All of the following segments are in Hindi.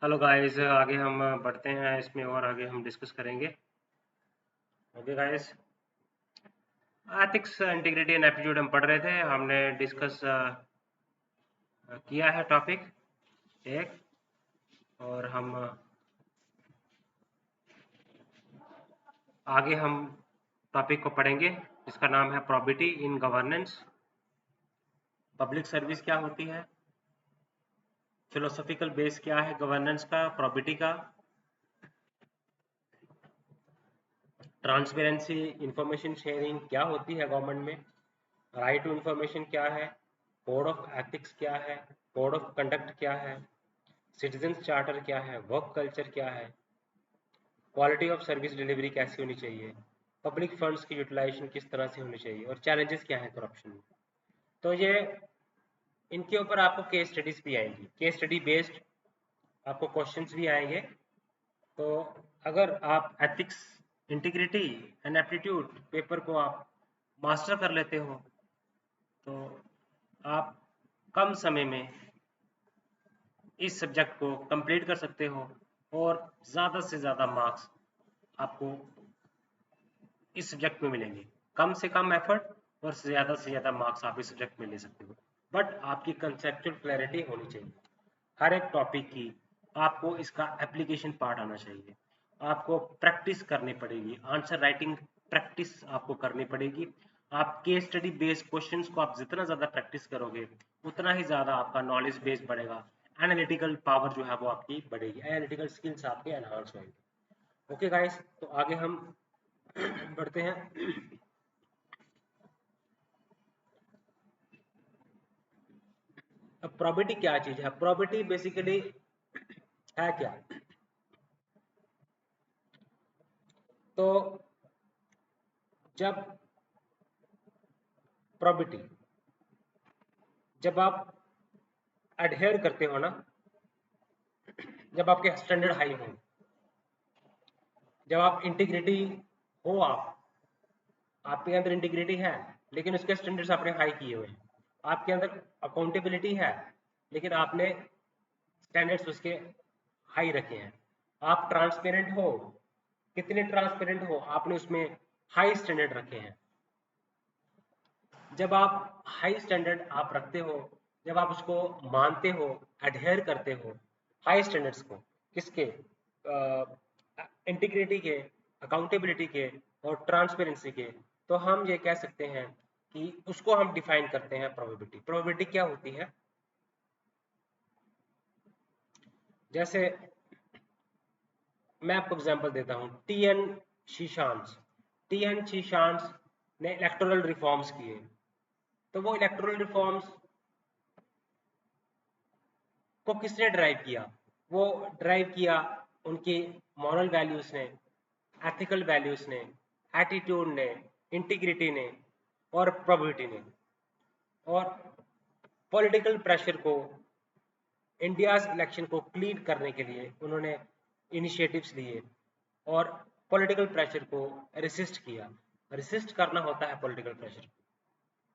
हेलो गाइस, आगे हम बढ़ते हैं इसमें और आगे हम डिस्कस करेंगे। Okay guys, ethics, integrity and aptitude हम पढ़ रहे थे। हमने डिस्कस किया है टॉपिक एक, और हम आगे हम टॉपिक को पढ़ेंगे जिसका नाम है probity in governance. Public service क्या होती है, फिलोसॉफिकल बेस क्या है गवर्नेंस का, प्रोबिटी का, ट्रांसपेरेंसी, इंफॉर्मेशन शेयरिंग क्या होती है गवर्नमेंट में, राइट टू इंफॉर्मेशन क्या है, कोड ऑफ एथिक्स क्या है, कोड ऑफ कंडक्ट क्या है, सिटीजन चार्टर क्या है, वर्क कल्चर क्या है, क्वालिटी ऑफ सर्विस डिलीवरी कैसी होनी चाहिए, पब्लिक फंड्स की यूटिलाइजेशन किस तरह से होनी चाहिए, और चैलेंजेस क्या है करप्शन में। तो ये इनके ऊपर आपको केस स्टडीज भी आएंगी, केस स्टडी बेस्ड आपको क्वेश्चंस भी आएंगे। तो अगर आप ethics, integrity and aptitude paper को आप मास्टर कर लेते हो तो आप कम समय में इस सब्जेक्ट को कंप्लीट कर सकते हो और ज़्यादा से ज़्यादा मार्क्स आपको इस सब्जेक्ट में मिलेंगे। कम से कम एफर्ट और ज़्यादा से ज़्यादा मार्क्स आप इस सब्जेक्ट में ले सकते हो, बट आपकी कंसेप्चुअल क्लैरिटी होनी चाहिए हर एक टॉपिक की। आपको इसका एप्लीकेशन पार्ट आना चाहिए, आपको प्रैक्टिस करनी पड़ेगी, आंसर राइटिंग प्रैक्टिस आपको करनी पड़ेगी। आप केस स्टडी बेस्ड क्वेश्चंस को आप जितना ज़्यादा प्रैक्टिस करोगे उतना ही ज़्यादा आपका नॉलेज बेस बढ़ेगा, एनालिटिकल पावर जो है वो आपकी बढ़ेगी, एनालिटिकल स्किल्स आपके एनहांस होंगे। ओके गाइस, तो आगे हम बढ़ते हैं। अब प्रॉपर्टी क्या चीज है, प्रॉपर्टी बेसिकली है क्या। तो जब प्रॉपर्टी, जब आप एडहेयर करते हो ना, जब आपके स्टैंडर्ड हाई हो, जब आप इंटीग्रिटी हो, आपके अंदर इंटीग्रिटी है लेकिन उसके स्टैंडर्ड्स आपने हाई किए हुए हैं, आपके अंदर अकाउंटेबिलिटी है लेकिन आपने स्टैंडर्ड्स उसके हाई रखे हैं, आप ट्रांसपेरेंट हो, कितने ट्रांसपेरेंट हो आपने उसमें हाई स्टैंडर्ड रखे हैं। जब आप हाई स्टैंडर्ड आप रखते हो, जब आप उसको मानते हो, एडहेयर करते हो हाई स्टैंडर्ड्स को, किसके, इंटीग्रिटी के, अकाउंटेबिलिटी के और ट्रांसपेरेंसी के, तो हम ये कह सकते हैं कि उसको हम डिफाइन करते हैं प्रोबेबिलिटी। प्रोबेबिलिटी क्या होती है, जैसे मैं आपको एग्जांपल देता हूँ, टी एन शीशांश ने इलेक्टोरल रिफॉर्म्स किए, तो वो इलेक्टोरल रिफॉर्म्स को किसने ड्राइव किया, वो ड्राइव किया उनकी मॉरल वैल्यूज ने, एथिकल वैल्यूज ने, एटीट्यूड ने, इंटीग्रिटी ने और प्रोबिलिटी ने। और पॉलिटिकल प्रेशर को, इंडियाज इलेक्शन को क्लीन करने के लिए उन्होंने इनिशिएटिव्स लिए और पॉलिटिकल प्रेशर को रेसिस्ट किया। रेसिस्ट करना होता है पॉलिटिकल प्रेशर,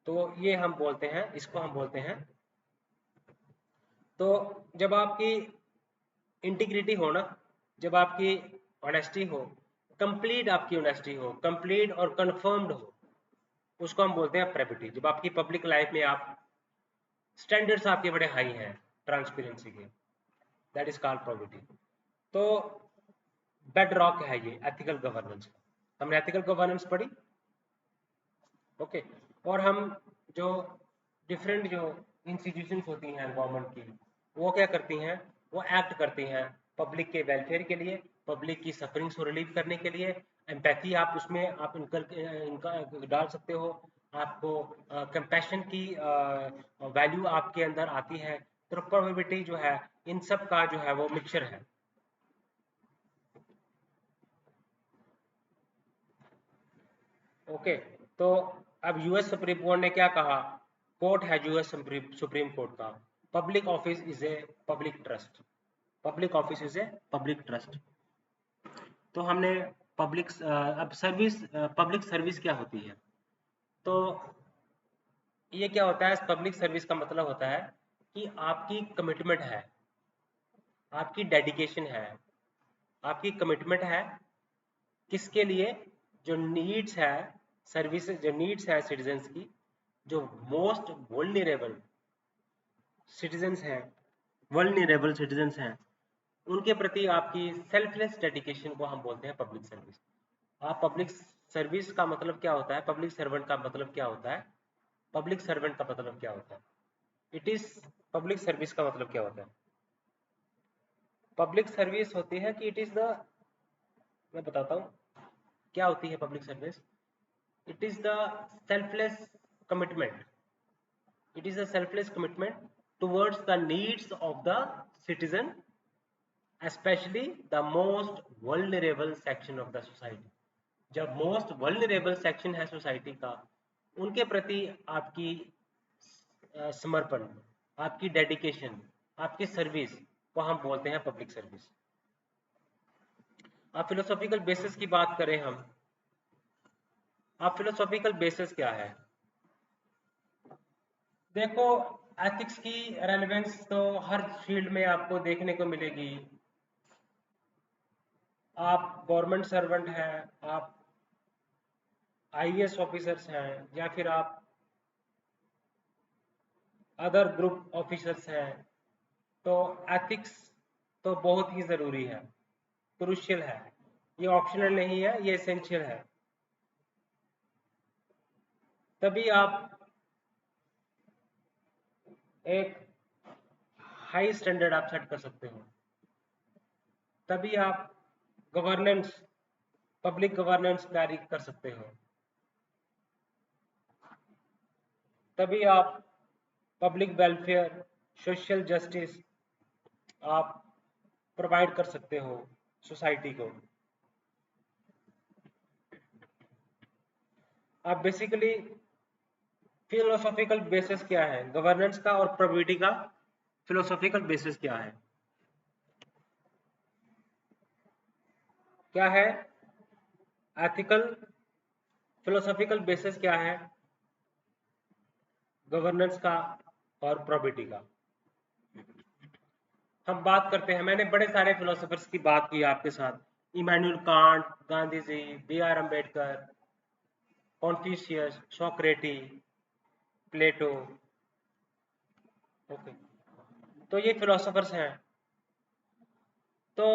तो ये हम बोलते हैं, इसको हम बोलते हैं। तो जब आपकी इंटीग्रिटी हो ना, जब आपकी ऑनेस्टी हो, कंप्लीट आपकी ऑनेस्टी हो, कंप्लीट और कंफर्म्ड हो, उसको हम बोलते हैं प्रोबिटी। जब आपकी पब्लिक लाइफ में आप स्टैंडर्ड्स आपके बड़े हाई हैं ट्रांसपेरेंसी के, दैट इज कॉल्ड प्रोबिटी। तो बेड रॉक है ये एथिकल गवर्नेंस का। हमने एथिकल गवर्नेंस पढ़ी, ओके। और हम जो डिफरेंट जो इंस्टीट्यूशंस होती हैं गवर्नमेंट की, वो क्या करती हैं, वो एक्ट करती हैं पब्लिक के वेलफेयर के लिए, पब्लिक की सफरिंग्स को रिलीव करने के लिए। एम्पैथी आप उसमें आप इनका डाल सकते हो, आपको कंपैशन की वैल्यू आपके अंदर आती है। तो प्रोबेबिलिटी जो है इन सब का जो है वो मिक्सचर है, ओके। तो अब यूएस सुप्रीम कोर्ट ने क्या कहा, कोर्ट है यूएस सुप्रीम कोर्ट का, public office is a public trust, public office is a public trust. तो हमने पब्लिक, अब सर्विस, पब्लिक सर्विस क्या होती है, तो ये क्या होता है, पब्लिक सर्विस का मतलब होता है कि आपकी कमिटमेंट है, आपकी डेडिकेशन है, आपकी कमिटमेंट है, किसके लिए? जो नीड्स है, सर्विसेज जो नीड्स है सिटीजन्स की, जो मोस्ट वल्नरेबल सिटीजन्स हैं, वल्नरेबल सिटीजन्स हैं, उनके प्रति आपकी सेल्फलेस डेडिकेशन को हम बोलते हैं पब्लिक सर्विस। आप पब्लिक सर्विस का मतलब क्या होता है, पब्लिक सर्वेंट का मतलब क्या होता है, पब्लिक सर्वेंट का मतलब क्या होता है, इट इज पब्लिक सर्विस का मतलब क्या होता है? पब्लिक सर्विस होती है कि इट इज द, मैं बताता हूँ क्या होती है public service. It is the selfless commitment, it is a selfless commitment towards the needs of the citizen, especially the most vulnerable section of the society। जब मोस्ट वल्नरेबल सेक्शन है सोसाइटी का, उनके प्रति आपकी समर्पण, आपकी डेडिकेशन, आपकी सर्विस को हम बोलते हैं पब्लिक सर्विस। आप फिलोसॉफिकल बेसिस की बात करें हम, आप फिलोसॉफिकल बेसिस क्या है? देखो, एथिक्स की रेलेवेंस तो हर फील्ड में आपको देखने को मिलेगी। आप गवर्नमेंट सर्वेंट हैं, आप आईएएस ऑफिसर्स हैं, या फिर आप अदर ग्रुप ऑफिसर्स हैं, तो एथिक्स तो बहुत ही ज़रूरी है, क्रूशियल है। ये ऑप्शनल नहीं है, ये एसेंशियल है। तभी आप एक हाई स्टैंडर्ड आप सेट कर सकते हो, तभी आप गवर्नेंस, पब्लिक गवर्नेंस कैरी कर सकते हो, तभी आप पब्लिक वेलफेयर, सोशल जस्टिस आप प्रोवाइड कर सकते हो सोसाइटी को। आप बेसिकली फिलोसॉफिकल बेसिस क्या है गवर्नेंस का और प्रोबेबिलिटी का? फिलोसॉफिकल बेसिस क्या है? क्या है एथिकल? फिलोसॉफिकल बेसिस क्या है गवर्नेंस का और प्रोबेबिलिटी का? हम बात करते हैं, मैंने बड़े सारे फिलोसोफर्स की बात की आपके साथ, Immanuel Kant, Gandhi ji, B R Ambedkar, Confucius, Socrates, Plato. Okay, तो ये फिलोसोफर्स हैं। तो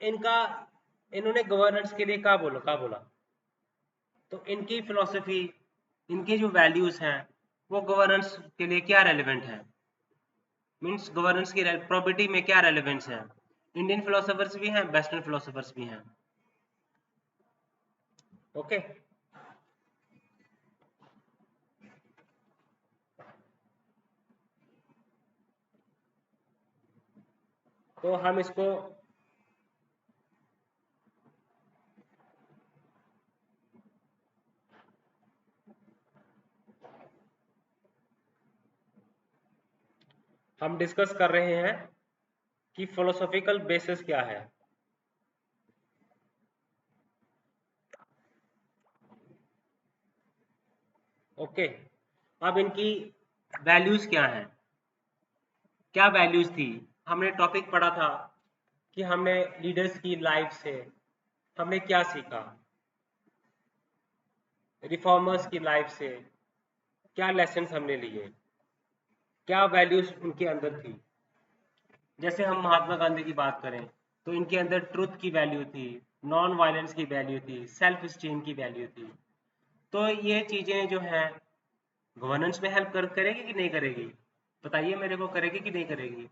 इनका, इन्होंने गवर्नेंस के लिए क्या बोला? तो इनकी फिलोसफी, इनकी जो वैल्यूज हैं, वो गवर्नेंस के लिए क्या रेलेवेंट है, मीन्स गवर्नेंस की प्रॉपर्टी में क्या रेलेवेंस है? इंडियन फिलोसोफर्स भी हैं, वेस्टर्न फिलोसोफर्स भी हैं। ओके, तो हम इसको हम डिस्कस कर रहे हैं कि फिलोसॉफिकल बेसिस क्या है। ओके, अब इनकी वैल्यूज क्या हैं, क्या वैल्यूज थी? हमने टॉपिक पढ़ा था कि हमने लीडर्स की लाइफ से हमने क्या सीखा, रिफॉर्मर्स की लाइफ से क्या लेसन्स हमने लिए, क्या वैल्यूज उनके अंदर थी। जैसे हम महात्मा गांधी की बात करें, तो इनके अंदर ट्रुथ की वैल्यू थी, नॉन वायलेंस की वैल्यू थी, सेल्फ स्टीम की वैल्यू थी। तो ये चीजें जो हैं गवर्नेंस में हेल्प करेगी कि नहीं करेगी? बताइए मेरे को, करेगी कि नहीं करेगी?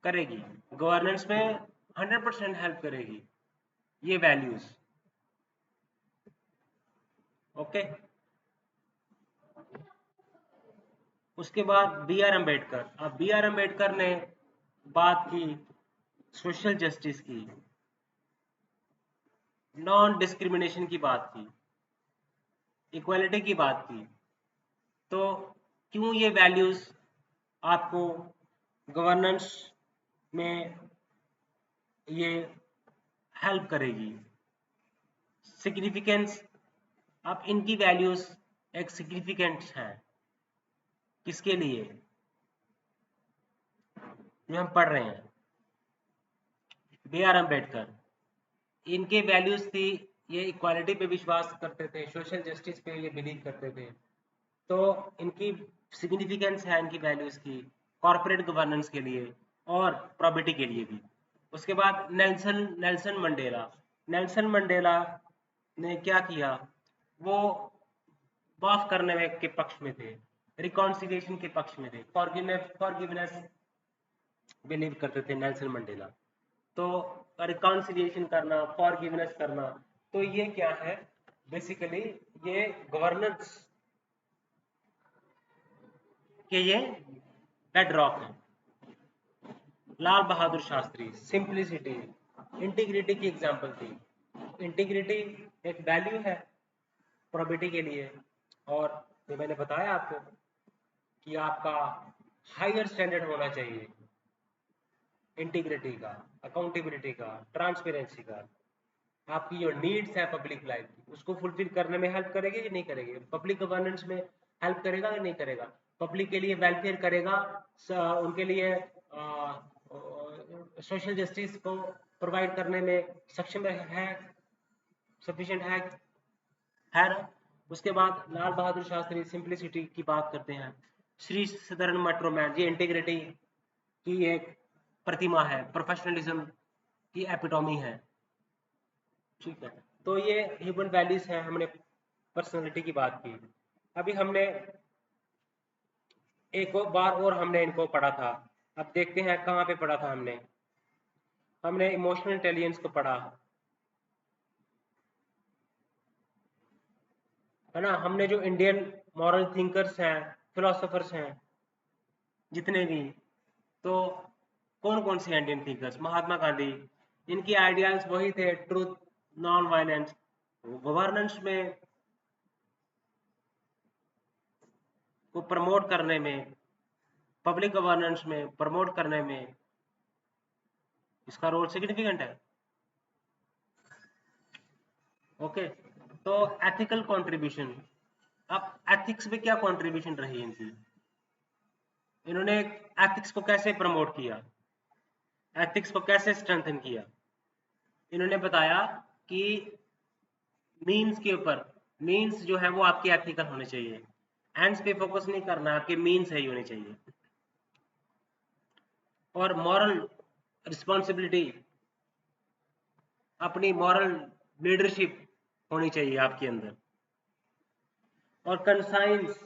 करेगी, गवर्नेंस में 100% हेल्प करेगी ये वैल्यूज। ओके, उसके बाद बी आर अम्बेडकर। अब बी आर अम्बेडकर ने बात की सोशल जस्टिस की, नॉन डिस्क्रिमिनेशन की बात की, इक्वालिटी की बात की। तो क्यों ये वैल्यूज आपको गवर्नेंस में ये हेल्प करेगी? सिग्निफिकेंस, अब इनकी वैल्यूज एक सिग्निफिकेंट है किसके लिए जो हम पढ़ रहे हैं? बी आर अम्बेडकर, इनके वैल्यूज थी, ये इक्वालिटी पे विश्वास करते थे, सोशल जस्टिस पे ये बिलीव करते थे। तो इनकी सिग्निफिकेंस है इनकी वैल्यूज की कॉर्पोरेट गवर्नेंस के लिए और प्रॉपर्टी के लिए भी। उसके बाद नेल्सन मंडेला, नेल्सन मंडेला ने क्या किया, वो माफ करने में के पक्ष में थे, रिकॉन्सिलिएशन के पक्ष में थे, फॉरगिवनेस बिलीव करते थे नेल्सन मंडेला। तो रिकॉन्सिलिएशन करना, फॉरगिवनेस करना, तो ये क्या है बेसिकली, ये गवर्नेंस के ये बेडरॉक है। लाल बहादुर शास्त्री, सिंप्लिसिटी, इंटीग्रिटी की एग्जांपल थी। इंटीग्रिटी एक वैल्यू है प्रोबेबिलिटी के लिए, और ये मैंने बताया आपको कि आपका हायर स्टैंडर्ड होना चाहिए इंटीग्रिटी का, अकाउंटेबिलिटी का, ट्रांसपेरेंसी का। आपकी जो नीड्स है पब्लिक लाइफ की, उसको फुलफिल करने में हेल्प करेगी कि नहीं करेगी, पब्लिक गवर्नेंस में हेल्प करेगा कि नहीं करेगा, पब्लिक के लिए वेलफेयर करेगा, उनके लिए सोशल जस्टिस को प्रोवाइड करने में सक्षम है, सफिशिएंट है ना। उसके बाद लाल बहादुर शास्त्री सिंप्लिसिटी की बात करते हैं। श्री सदरन मेट्रो मैन, ये इंटीग्रिटी की एक प्रतिमा है, प्रोफेशनलिज्म की एपिटोमी है, ठीक है। तो ये ह्यूमन वैल्यूज हैं, हमने पर्सनालिटी की बात की। अभी हमने एक और बार और हमने इनको पढ़ा था, अब देखते हैं कहाँ पे पढ़ा था हमने। हमने इमोशनल इंटेलिजेंस को पढ़ा है ना। हमने जो इंडियन मॉरल थिंकर्स हैं, फिलोसोफर्स हैं जितने भी, तो कौन कौन से इंडियन थिंकर्स, महात्मा गांधी, इनकी आइडियाज वही थे, ट्रूथ, नॉन वायलेंस, गवर्नेंस में को प्रमोट करने में, पब्लिक गवर्नेंस में प्रमोट करने में इसका रोल सिग्निफिकेंट है। ओके, तो एथिकल कंट्रीब्यूशन, अब एथिक्स में क्या कंट्रीब्यूशन रही इनकी, इन्होंने एथिक्स को कैसे प्रमोट किया, एथिक्स को कैसे स्ट्रेंथन किया। इन्होंने बताया कि मीन्स के ऊपर, मीन्स जो है वो आपके एथिकल होने चाहिए, एंड्स पे फोकस नहीं करना, आपके मीन्स सही होने चाहिए। और मॉरल रिस्पॉन्सिबिलिटी, अपनी मॉरल लीडरशिप होनी चाहिए आपके अंदर। और कंसाइंस,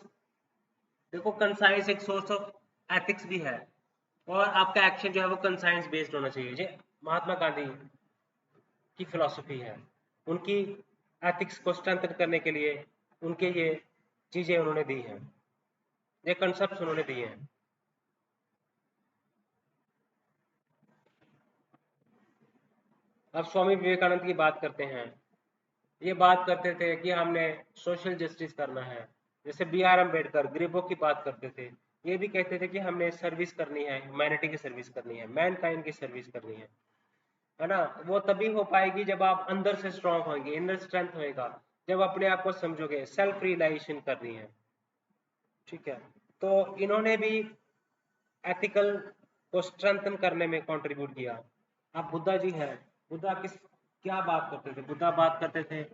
देखो कंसाइंस एक सोर्स ऑफ एथिक्स भी है, और आपका एक्शन जो है वो कंसाइंस बेस्ड होना चाहिए। जी, महात्मा गांधी की फिलॉसफी है, उनकी एथिक्स को स्ट्रेंथन करने के लिए उनके ये चीजें उन्होंने दी हैं, ये कंसेप्ट उन्होंने दिए हैं। अब स्वामी विवेकानंद की बात करते हैं। ये बात करते थे कि हमने सोशल जस्टिस करना है, जैसे बी आर अम्बेडकर गरीबों की बात करते थे, ये भी कहते थे कि हमने सर्विस करनी है, ह्यूमैनिटी की सर्विस करनी है, मैनकाइंड की सर्विस करनी है ना। वो तभी हो पाएगी जब आप अंदर से स्ट्रांग होंगे, इनर स्ट्रेंथ होएगा, जब अपने आप को समझोगे, सेल्फ रियलाइजेशन करनी है, ठीक है। तो इन्होंने भी एथिकल को स्ट्रेंथन करने में कंट्रीब्यूट किया। अब बुद्धा जी हैं, बुद्धा किस क्या बात करते थे, बुद्धा बात करते थे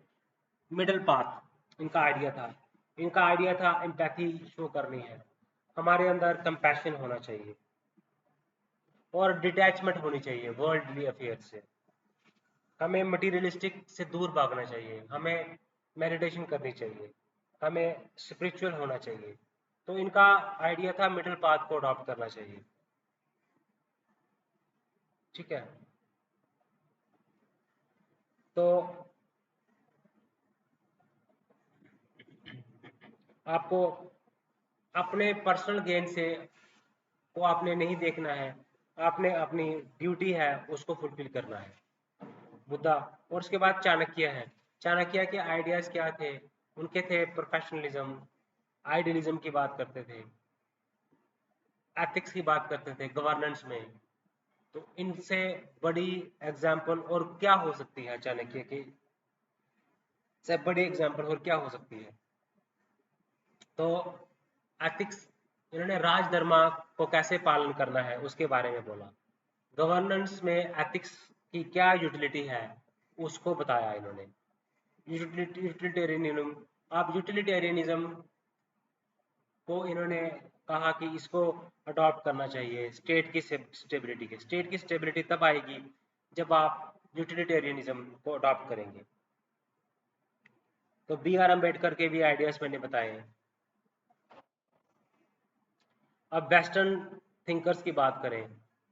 मिडिल पाथ, इनका आइडिया था, इनका आइडिया था एम्पैथी शो करनी है, हमारे अंदर कंपैशन होना चाहिए और डिटैचमेंट होनी चाहिए वर्ल्डली अफेयर से, हमें मटीरियलिस्टिक से दूर भागना चाहिए, हमें मेडिटेशन करनी चाहिए, हमें स्पिरिचुअल होना चाहिए। तो इनका आइडिया था मिडिल पाथ को अडॉप्ट करना चाहिए, ठीक है। तो आपको अपने पर्सनल गेन से को आपने नहीं देखना है, आपने अपनी ड्यूटी है उसको फुलफिल करना है, बुद्धा। और उसके बाद चाणक्य है, चाणक्य के आइडियाज क्या थे, उनके थे प्रोफेशनलिज्म, आइडियलिज्म की बात करते थे, एथिक्स की बात करते थे गवर्नेंस में। तो इनसे बड़ी एग्जाम्पल और क्या हो सकती है, चाणक्य की से बड़ी एग्जाम्पल और क्या हो सकती है। तो एथिक्स, इन्होंने राजधर्म को कैसे पालन करना है उसके बारे में बोला, गवर्नेंस में एथिक्स कि क्या यूटिलिटी है उसको बताया इन्होंने। यूटिलिटेरियनिज्म, आप यूटिलिटेरियनिज्म को इन्होंने कहा कि इसको अडॉप्ट करना चाहिए स्टेट की स्टेबिलिटी के। स्टेट की स्टेबिलिटी तब आएगी जब आप यूटिलिटेरियनिज्म को अडॉप्ट करेंगे। तो बी आर अम्बेडकर के भी आइडियाज मैंने बताए हैं। अब वेस्टर्न थिंकर्स की बात करें,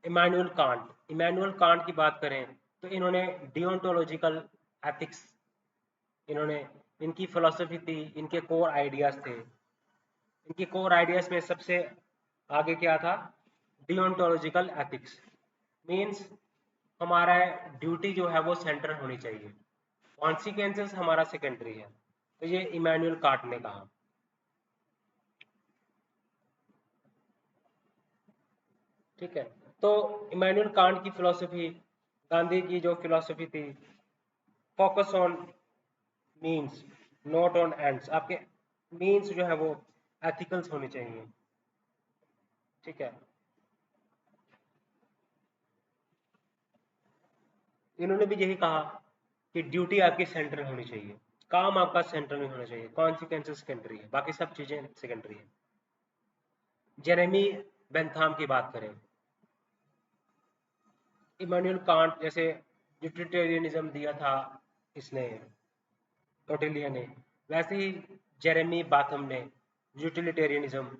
इमानुअल कांट। इमानुअल कांट की बात करें तो इन्होंने डियोंटोलॉजिकल एथिक्स, इन्होंने इनकी फिलॉसफी थी, इनके कोर आइडियाज थे। इनके कोर आइडियाज में सबसे आगे क्या था? डियोंटोलॉजिकल एथिक्स मीन्स हमारा ड्यूटी जो है वो सेंटर होनी चाहिए, कॉन्सिक्वेंसेस हमारा सेकेंडरी है। तो ये इमानुअल कांट ने कहा। ठीक है, तो इमानुअल कांट की फिलॉसफी, गांधी की जो फिलॉसफी थी, focus on means not on ends. आपके मीन्स जो है वो एथिकल्स होनी चाहिए। ठीक है, इन्होंने भी यही कहा कि ड्यूटी आपकी सेंटर होनी चाहिए, काम आपका सेंटर नहीं होना चाहिए, कॉन्सिक्वेंसेस सेकेंडरी है, बाकी सब चीजें सेकेंडरी है। जेरेमी बेंथाम की बात करें, इमानुअल कांट जैसे यूटिलिटेरियनिज्म दिया था इसने, टोटेलियन ने, वैसे ही जेरेमी बाथम ने यूटिलिटेरियनिज्म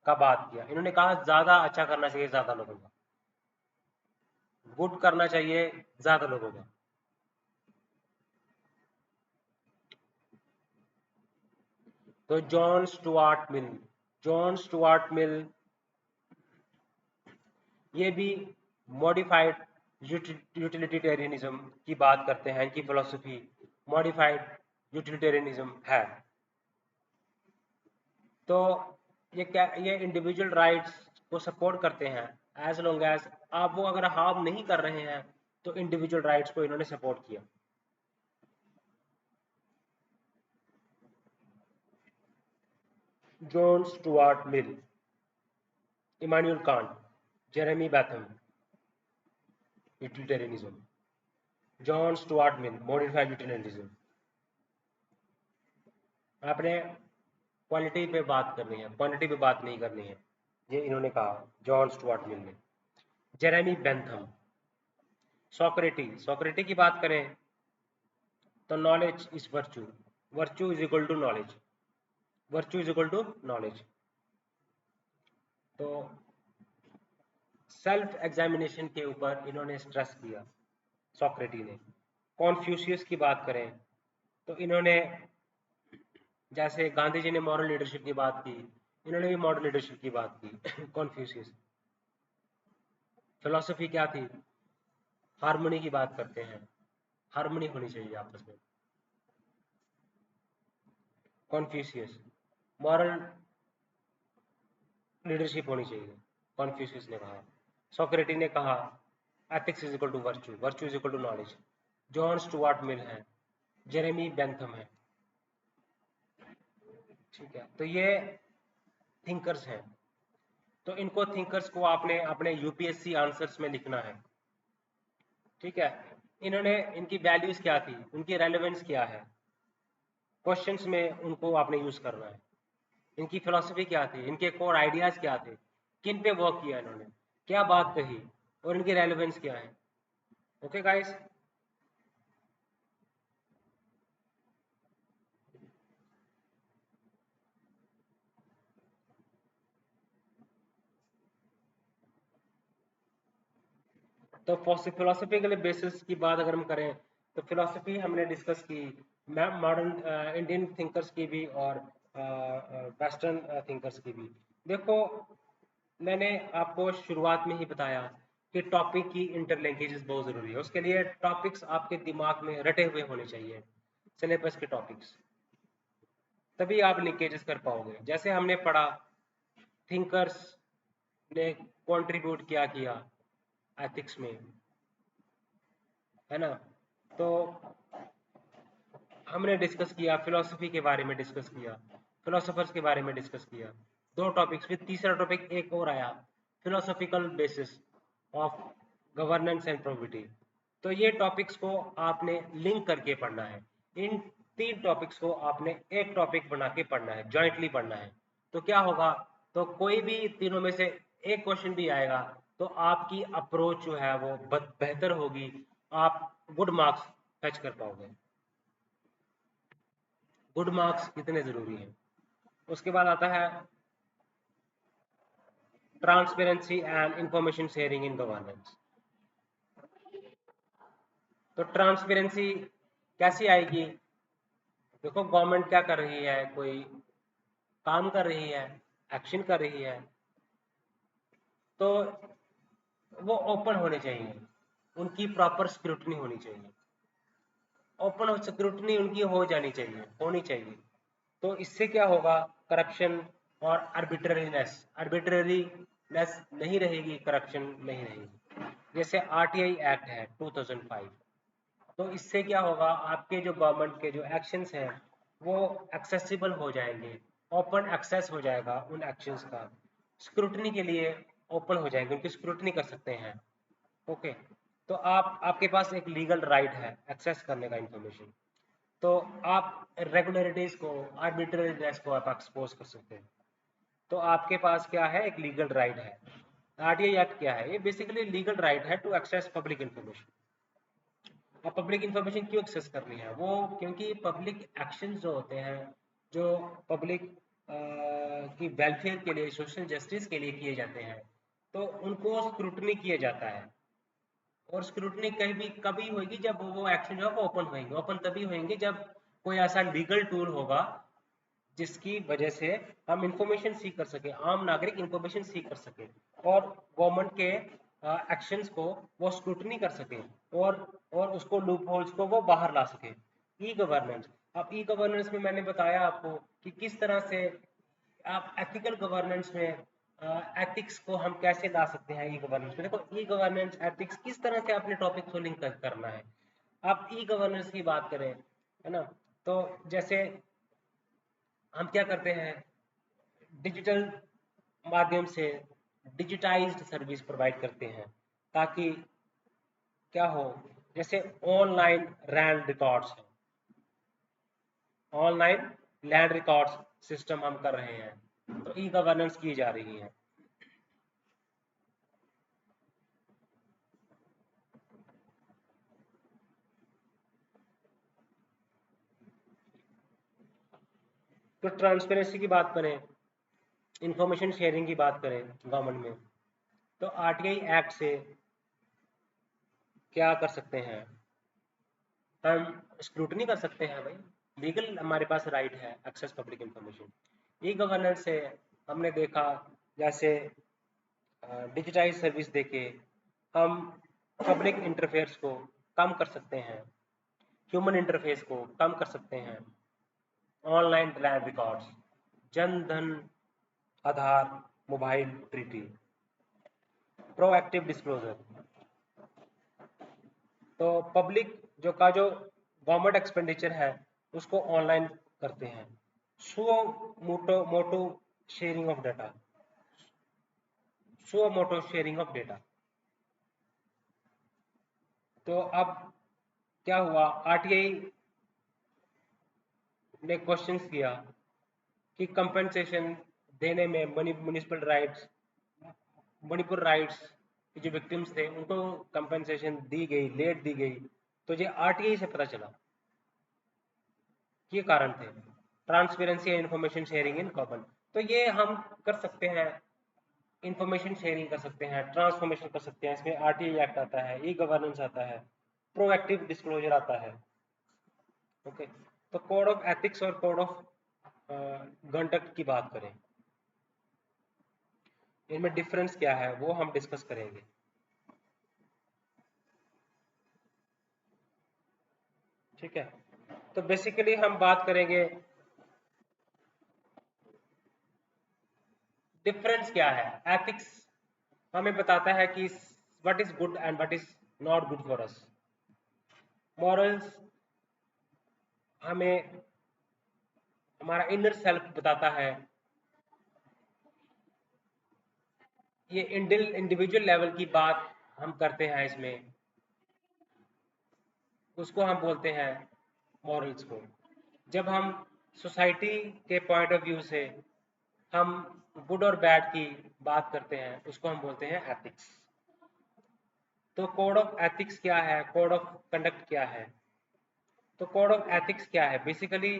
का बात किया। इन्होंने कहा ज्यादा अच्छा करना चाहिए ज्यादा लोगों का, गुड करना चाहिए ज्यादा लोगों का। तो जॉन स्टुआर्ट मिल ये भी मॉडिफाइड यूटिलिटेरियनिज्म की बात करते हैं। इनकी फिलोसफी मॉडिफाइड यूटिलिटेरियनिज्म है। तो ये इंडिविजुअल राइट्स को सपोर्ट करते हैं एज लॉन्ग एज आप वो अगर हार्म नहीं कर रहे हैं, तो इंडिविजुअल राइट्स को इन्होंने सपोर्ट किया। John Stuart Mill, Immanuel Kant, Jeremy Bentham, utilitarianism, John Stuart Mill, modified utilitarianism. आपने क्वालिटी पे बात करनी है, क्वांटिटी पे बात नहीं करनी है, ये इन्होंने कहा जॉन स्टुआर्ट मिल ने। जेरेमी बेंथम, सोक्रेटी की बात करें तो knowledge is virtue, virtue is equal to knowledge, virtue is equal to knowledge. तो सेल्फ एग्जामिनेशन के ऊपर इन्होंने स्ट्रेस किया सोक्रेटी ने। कॉन्फ्यूशियस की बात करें तो इन्होंने, जैसे गांधी जी ने मॉरल लीडरशिप की बात की, इन्होंने भी मॉरल लीडरशिप की बात की। कॉन्फ्यूशियस फिलोसफी क्या थी? हार्मनी की बात करते हैं, हार्मनी होनी चाहिए आपस में। कॉन्फ्यूशियस मॉरल लीडरशिप होनी चाहिए, कॉन्फ्यूशियस ने कहा। सोक्रेटी ने कहा ethics is equal to virtue, virtue is equal to knowledge. John Stuart Mill है, जेरेमी बेंथम है। ठीक है, तो ये थिंकर्स हैं। तो इनको थिंकर्स को आपने अपने यूपीएससी आंसर्स में लिखना है। ठीक है, इन्होंने, इनकी वैल्यूज क्या थी, उनकी रेलेवेंस क्या है, क्वेश्चंस में उनको आपने यूज करना है। इनकी फिलोसफी क्या थी, इनके कोर आइडियाज क्या थे, किन पे वर्क किया इन्होंने, क्या बात कही, और इनकी रेलेवेंस क्या है। ओके गाइस, तो फिलोसफिकल बेसिस की बात अगर हम करें तो फिलोसफी हमने डिस्कस की, मॉडर्न इंडियन थिंकर्स की भी और वेस्टर्न थिंकर्स की भी। देखो, मैंने आपको शुरुआत में ही बताया कि टॉपिक की इंटरलिंकेजेस बहुत ज़रूरी है। उसके लिए टॉपिक्स आपके दिमाग में रटे हुए होने चाहिए, सिलेबस के टॉपिक्स, तभी आप लिंकेजेस कर पाओगे। जैसे हमने पढ़ा थिंकर्स ने कंट्रीब्यूट क्या किया एथिक्स में, है ना। तो हमने डिस्कस किया फिलोसफी के बारे में, डिस्कस किया फिलोसोफर्स के बारे में, डिस्कस किया दो टॉपिक्स। फिर तीसरा टॉपिक एक और आया, philosophical basis of governance and probity. तो ये टॉपिक्स को आपने लिंक करके पढ़ना है। इन 3 टॉपिक्स को आपने एक टॉपिक बना के पढ़ना है, जॉइंटली पढ़ना है। तो क्या होगा, तो कोई भी तीनों में से एक क्वेश्चन भी आएगा तो आपकी अप्रोच जो है वो बेहतर होगी, आप गुड मार्क्स फैच कर पाओगे। गुड मार्क्स कितने जरूरी हैं। उसके बाद आता है transparency and information sharing in governance. तो ट्रांसपेरेंसी कैसी आएगी? देखो गवर्नमेंट क्या कर रही है, कोई काम कर रही है, एक्शन कर रही है, तो वो ओपन होने चाहिए, उनकी प्रॉपर स्क्रूटनी होनी चाहिए, ओपन स्क्रूटनी उनकी हो जानी चाहिए, होनी चाहिए। तो इससे क्या होगा, करप्शन और आर्बिट्रेरीनेस नहीं रहेगी, करप्शन नहीं रहेगी। जैसे आरटीआई एक्ट है 2005, तो इससे क्या होगा, आपके जो गवर्नमेंट के जो एक्शंस हैं वो एक्सेसिबल हो जाएंगे, ओपन एक्सेस हो जाएगा उन एक्शंस का, स्क्रूटनी के लिए ओपन हो जाएंगे, उनकी स्क्रूटनी कर सकते हैं। ओके, तो आपके पास एक लीगल राइट है एक्सेस करने का इंफॉर्मेशन, तो आप रेगुलरिटीज को, आर्बिट्रेरीनेस को आप एक्सपोज कर सकते हैं। तो आपके पास क्या है, एक लीगल राइट है। आरटीआई एक्ट क्या है, ये बेसिकली लीगल राइट है टू एक्सेस पब्लिक इंफॉर्मेशन। अब पब्लिक इंफॉर्मेशन क्यों एक्सेस करनी है वो, क्योंकि पब्लिक एक्शन जो होते हैं, जो पब्लिक की वेलफेयर के लिए, सोशल जस्टिस के लिए किए जाते हैं, तो उनको स्क्रूटनी किया जाता है। और स्क्रूटनी कहीं भी कभी होगी जब वो एक्शन जो है ओपन होंगे, ओपन तभी होंगे जब कोई ऐसा लीगल टूल होगा जिसकी वजह से हम इंफॉर्मेशन सीख कर सके, आम नागरिक इंफॉर्मेशन सीख कर सके और गवर्नमेंट के एक्शंस को वो स्क्रूटनी कर सके, और उसको लूप होल्स को वो बाहर ला सके। ई गवर्नेंस, अब ई गवर्नेंस में मैंने बताया आपको कि किस तरह से आप एथिकल गवर्नेंस में एथिक्स को हम कैसे ला सकते हैं ई गवर्नेंस में। देखो ई गवर्नेंस एथिक्स किस तरह से अपने टॉपिक को लिंक करना है। आप ई गवर्नेंस की बात करें, है ना, तो जैसे हम क्या करते हैं, डिजिटल माध्यम से डिजिटाइज्ड सर्विस प्रोवाइड करते हैं, ताकि क्या हो, जैसे ऑनलाइन लैंड रिकॉर्ड्स है, ऑनलाइन लैंड रिकॉर्ड्स सिस्टम हम कर रहे हैं, तो ई गवर्नेंस की जा रही है। तो ट्रांसपेरेंसी की बात करें, इंफॉर्मेशन शेयरिंग की बात करें गवर्नमेंट में, तो आरटीआई एक्ट से क्या कर सकते हैं, हम स्क्रूटनी कर सकते हैं भाई, लीगल हमारे पास राइट है access public information. E governance से हमने देखा, जैसे डिजिटाइज सर्विस देके हम पब्लिक इंटरफेयर्स को कम कर सकते हैं, ह्यूमन इंटरफेस को कम कर सकते हैं, online land records, Jan Dhan Aadhaar mobile trinity, proactive disclosure. तो पब्लिक जो गवर्नमेंट एक्सपेंडिचर है उसको ऑनलाइन करते हैं, suo motu motu sharing of data, suo motu sharing of data. तो अब क्या हुआ, आरटीआई ने क्वेश्चन किया कि कंपनसेशन देने में म्युनिसिपल राइट्स, मणिपुर राइट्स के जो विक्टिम्स थे उनको कंपनसेशन दी गई, लेट दी गई। तो ये आरटीआई से पता चला, ये कारण थे, transparency and information sharing in common. तो ये हम कर सकते हैं, इंफॉर्मेशन शेयरिंग कर सकते हैं, ट्रांसफॉर्मेशन कर सकते हैं, इसमें आरटीआई एक्ट आता है, ई गवर्नेंस आता है, प्रोएक्टिव डिस्क्लोजर आता है। ओके, तो कोड ऑफ एथिक्स और कोड ऑफ कंडक्ट की बात करें, इनमें डिफरेंस क्या है वो हम डिस्कस करेंगे। ठीक है, तो बेसिकली हम बात करेंगे डिफरेंस क्या है। एथिक्स हमें बताता है कि what is good and what is not good for us. Morals हमें हमारा इनर सेल्फ बताता है, ये इंडिविजुअल लेवल की बात हम करते हैं इसमें, उसको हम बोलते हैं मॉरल्स को। जब हम सोसाइटी के पॉइंट ऑफ व्यू से हम गुड और बैड की बात करते हैं, उसको हम बोलते हैं एथिक्स। तो कोड ऑफ एथिक्स क्या है, कोड ऑफ कंडक्ट क्या है? तो कोड ऑफ एथिक्स क्या है? बेसिकली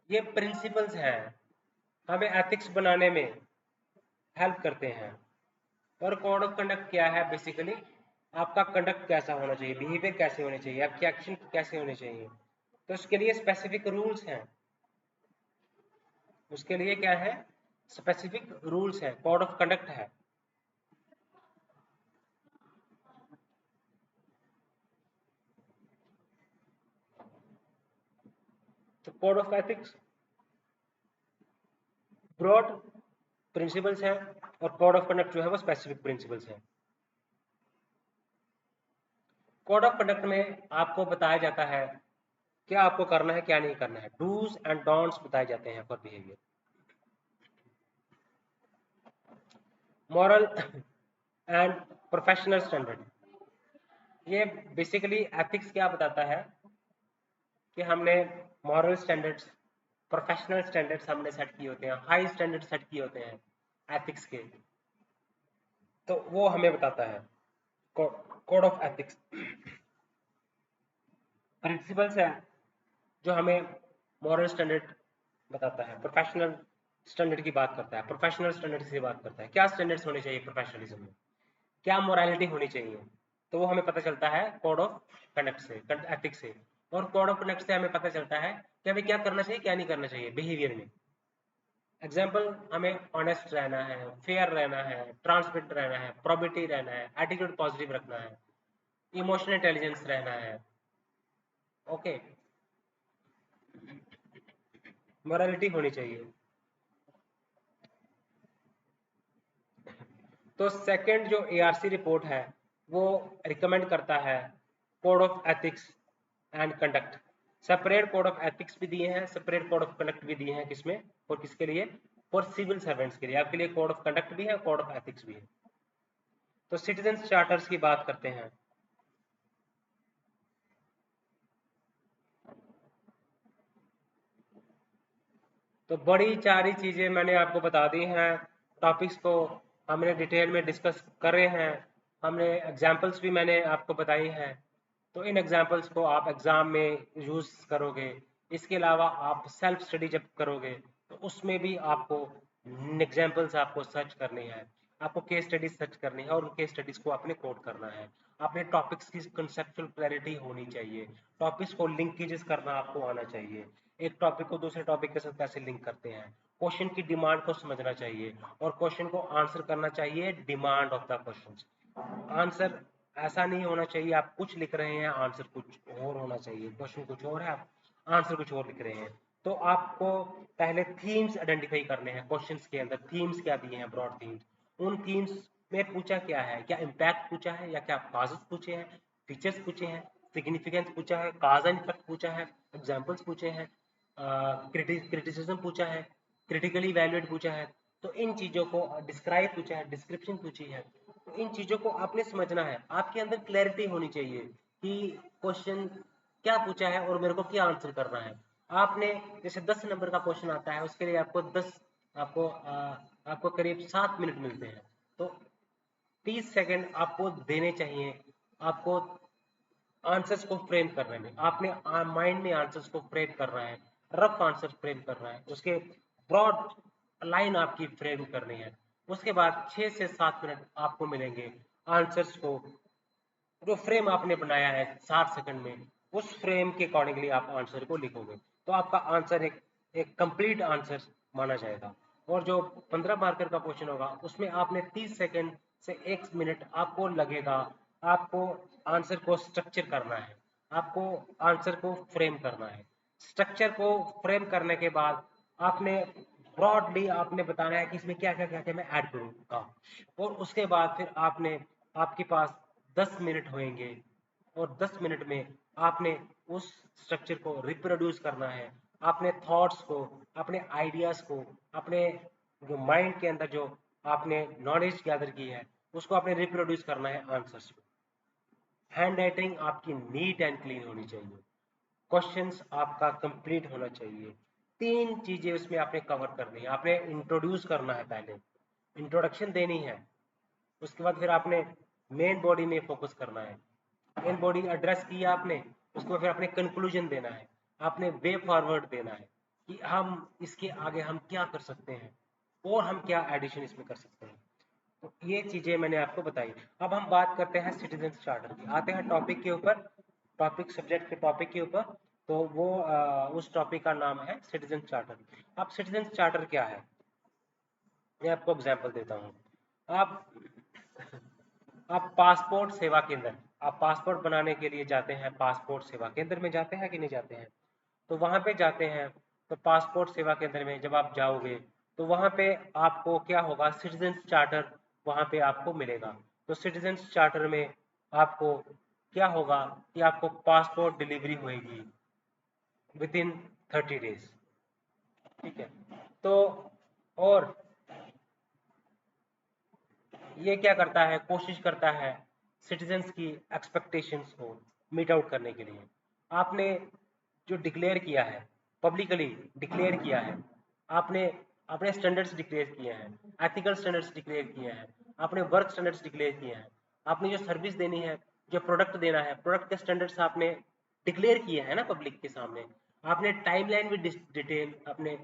ये प्रिंसिपल्स हैं, हमें एथिक्स बनाने में हेल्प करते हैं। और कोड ऑफ कंडक्ट क्या है? बेसिकली आपका कंडक्ट कैसा होना चाहिए, बिहेवियर कैसे होने चाहिए, आपके एक्शन कैसे होने चाहिए। तो उसके लिए स्पेसिफिक रूल्स हैं, उसके लिए क्या है, स्पेसिफिक रूल्स है, कोड ऑफ कंडक्ट है। तो code of ethics broad principles हैं और कोड ऑफ कंडक्ट जो है वो स्पेसिफिक प्रिंसिपल्स हैं। कोड ऑफ कंडक्ट में आपको बताया जाता है क्या आपको करना है, क्या नहीं करना है, डूज एंड डोंट्स बताए जाते हैं for behaviour. Moral and professional standard, ये बेसिकली एथिक्स क्या बताता है कि हमने मॉरल स्टैंडर्ड्स, प्रोफेशनल स्टैंडर्ड्स हमने सेट किए होते हैं, हाई स्टैंडर्ड सेट किए होते हैं एथिक्स के। तो वो हमें बताता है कोड ऑफ एथिक्स। प्रिंसिपल्स है जो हमें मॉरल स्टैंडर्ड बताता है, प्रोफेशनल स्टैंडर्ड की बात करता है, प्रोफेशनल स्टैंडर्ड से बात करता है, क्या स्टैंडर्ड्स होने चाहिए प्रोफेशनलिज्म में, क्या मोरालिटी होनी चाहिए। तो वो हमें पता चलता है कोड ऑफ कंडक्ट से, एथिक्स से। और कोड ऑफ कंडक्ट से हमें पता चलता है कि हमें क्या करना चाहिए, क्या नहीं करना चाहिए बिहेवियर में। एग्जाम्पल, हमें ऑनेस्ट रहना है, फेयर रहना है, ट्रांसपेरेंट रहना है, प्रोबिटी रहना है, एटीट्यूड पॉजिटिव रखना है, इमोशनल इंटेलिजेंस रहना है। ओके, मोरालिटी होनी चाहिए। तो सेकंड जो एआरसी रिपोर्ट है वो रिकमेंड करता है code of ethics and conduct. Separate code of ethics भी दिए हैं, सेपरेट कोड ऑफ कंडक्ट भी दिए हैं, किसमें और किसके लिए, फॉर सिविल सर्वेंट्स के लिए। आपके लिए कोड ऑफ कंडक्ट भी है, कोड ऑफ एथिक्स भी है। तो सिटीजन चार्टर्स की बात करते हैं। तो बड़ी सारी चीजें मैंने आपको बता दी हैं, टॉपिक्स को हमने डिटेल में डिस्कस कर रहे हैं, हमने एग्जाम्पल्स भी मैंने आपको बताई हैं। तो इन एग्जाम्पल्स को आप एग्जाम में यूज करोगे। इसके अलावा आप सेल्फ स्टडी जब करोगे तो उसमें भी आपको एग्जाम्पल्स आपको सर्च करनी है, आपको केस स्टडीज सर्च करनी है और उन केस स्टडीज को आपने कोड करना है। अपने टॉपिक्स की कंसेप्चुअल क्लैरिटी होनी चाहिए, टॉपिक्स को लिंकेजेस करना आपको आना चाहिए, एक टॉपिक को दूसरे टॉपिक के साथ कैसे लिंक करते हैं, क्वेश्चन की डिमांड को समझना चाहिए और क्वेश्चन को आंसर करना चाहिए demand of the question. Answer ऐसा नहीं होना चाहिए आप कुछ लिख रहे हैं आंसर कुछ और होना चाहिए, क्वेश्चन कुछ और है आप आंसर कुछ और लिख रहे हैं। तो आपको पहले थीम्स आइडेंटिफाई करने हैं, क्वेश्चंस के अंदर थीम्स क्या दिए हैं, ब्रॉड थीम्स। उन थीम्स में पूछा क्या है, क्या इम्पैक्ट पूछा है या क्या काजेस पूछे हैं, फीचर्स पूछे हैं, सिग्निफिकेंस पूछा है, काज एंड इफेक्ट पूछा है, एग्जांपल्स पूछे हैं, क्रिटिसिज्म पूछा है, क्रिटिकली इवैल्यूएट पूछा है। तो इन चीजों को डिस्क्राइब पूछा है, डिस्क्रिप्शन पूछी है। तो इन चीजों को आपने समझना है, आपके अंदर क्लैरिटी होनी चाहिए कि क्वेश्चन क्या पूछा है और मेरे को क्या आंसर करना है। आपने जैसे 10 नंबर का क्वेश्चन आता है उसके लिए आपको 10 आपको करीब 7 मिनट मिलते हैं। तो 30 सेकंड आपको देने चाहिए आपको आंसर्स को फ्रेम करने में। आपने माइंड में आंसर्स को फ्रेम करना है, रफ आंसर फ्रेम करना है, उसके ब्रॉड लाइन आपकी फ्रेम करनी है। उसके बाद 6 से 7 मिनट आपको मिलेंगे आंसर्स को, जो फ्रेम आपने बनाया है 60 सेकंड में, उस फ्रेम के अकॉर्डिंगली आप आंसर को लिखोगे तो आपका आंसर एक कंप्लीट आंसर माना जाएगा। और जो 15 मार्कर का क्वेश्चन होगा उसमें आपने 30 सेकंड से 1 मिनट आपको लगेगा, आपको आंसर को स्ट्रक्चर करना है, आपको आंसर को फ्रेम करना है। स्ट्रक्चर को फ्रेम करने के बाद आपने ब्रॉडली आपने बताना है कि इसमें क्या क्या क्या क्या मैं ऐड करूंगा। और उसके बाद फिर आपने आपके पास 10 मिनट होंगे और 10 मिनट में आपने उस स्ट्रक्चर को रिप्रोड्यूस करना है, अपने थॉट्स को, अपने आइडियाज को, अपने जो माइंड के अंदर जो आपने नॉलेज गैदर की है उसको आपने रिप्रोड्यूस करना है आंसर्स में। हैंड राइटिंग आपकी नीट एंड क्लीन होनी चाहिए, क्वेश्चंस आपका कंप्लीट होना चाहिए। 3 चीजें उसमें आपने कवर करनी है। आपने इंट्रोड्यूस करना है, पहले इंट्रोडक्शन देनी है, उसके बाद फिर आपने मेन बॉडी में फोकस करना है। मेन बॉडी एड्रेस किया आपने, उसके बाद फिर आपने कंक्लूजन देना है, आपने वे फॉरवर्ड देना है कि हम इसके आगे हम क्या कर सकते हैं और हम क्या एडिशन इसमें कर सकते हैं। तो ये चीजें मैंने आपको बताई। अब हम बात करते हैं सिटीजन चार्टर की, आते हैं टॉपिक के ऊपर, टॉपिक सब्जेक्ट के टॉपिक के ऊपर। तो वो उस टॉपिक का नाम है सिटीजन चार्टर। अब सिटीजन चार्टर क्या है, मैं आपको एग्जांपल देता हूँ। आप आप पासपोर्ट सेवा केंद्र, आप पासपोर्ट बनाने के लिए जाते हैं, पासपोर्ट सेवा केंद्र में जाते हैं कि नहीं जाते हैं? तो वहां पे जाते हैं, तो पासपोर्ट सेवा केंद्र में जब आप जाओगे तो वहां पे आपको क्या होगा, सिटीजन चार्टर वहां पे आपको मिलेगा। तो सिटीजन चार्टर में आपको क्या होगा कि आपको पासपोर्ट डिलीवरी होगी विद इन 30 डेज, ठीक है। तो और ये क्या करता है, कोशिश करता है सिटीजन्स की एक्सपेक्टेशंस को मीट आउट करने के लिए। आपने जो डिक्लेयर किया है, पब्लिकली डिक्लेयर किया है, आपने अपने स्टैंडर्ड्स डिक्लेयर किए हैं, एथिकल स्टैंडर्ड्स डिक्लेयर किए हैं, आपने वर्क स्टैंडर्ड्स डिक्लेयर किए हैं, आपने जो सर्विस देनी है, जो प्रोडक्ट देना है, प्रोडक्ट के स्टैंडर्ड्स आपने डिक्लेयर किए हैं ना पब्लिक के सामने। आपने टाइमलाइन भी डिटेल आपने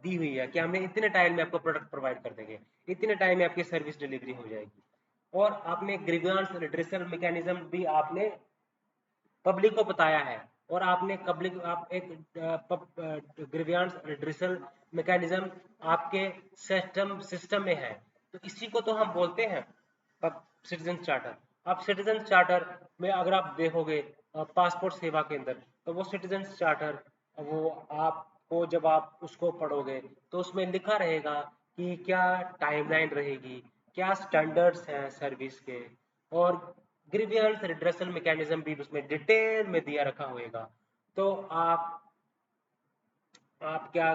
दी हुई है कि हमने इतने टाइम में आपको प्रोडक्ट प्रोवाइड कर देंगे, इतने टाइम में आपकी सर्विस डिलीवरी हो जाएगी। और आपने ग्रीवियंस रिड्रेसल मैकेनिज्म भी आपने पब्लिक को बताया है, और आपने पब्लिक आप एक ग्रीवियंस रिड्रेसल मैकेनिज्म आपके सिस्टम में है। तो इसी को तो हम बोलते हैं सिटीजन चार्टर। अब सिटीजन चार्टर में अगर आप देखोगे पासपोर्ट सेवा के अंदर, तो वो सिटीजन चार्टर वो आपको जब आप उसको पढ़ोगे तो उसमें लिखा रहेगा कि क्या टाइमलाइन रहेगी, क्या स्टैंडर्ड्स हैं सर्विस के, और ग्रीवियंस रिड्रेसल मैकेनिज्म भी उसमें डिटेल में दिया रखा होएगा। तो आप क्या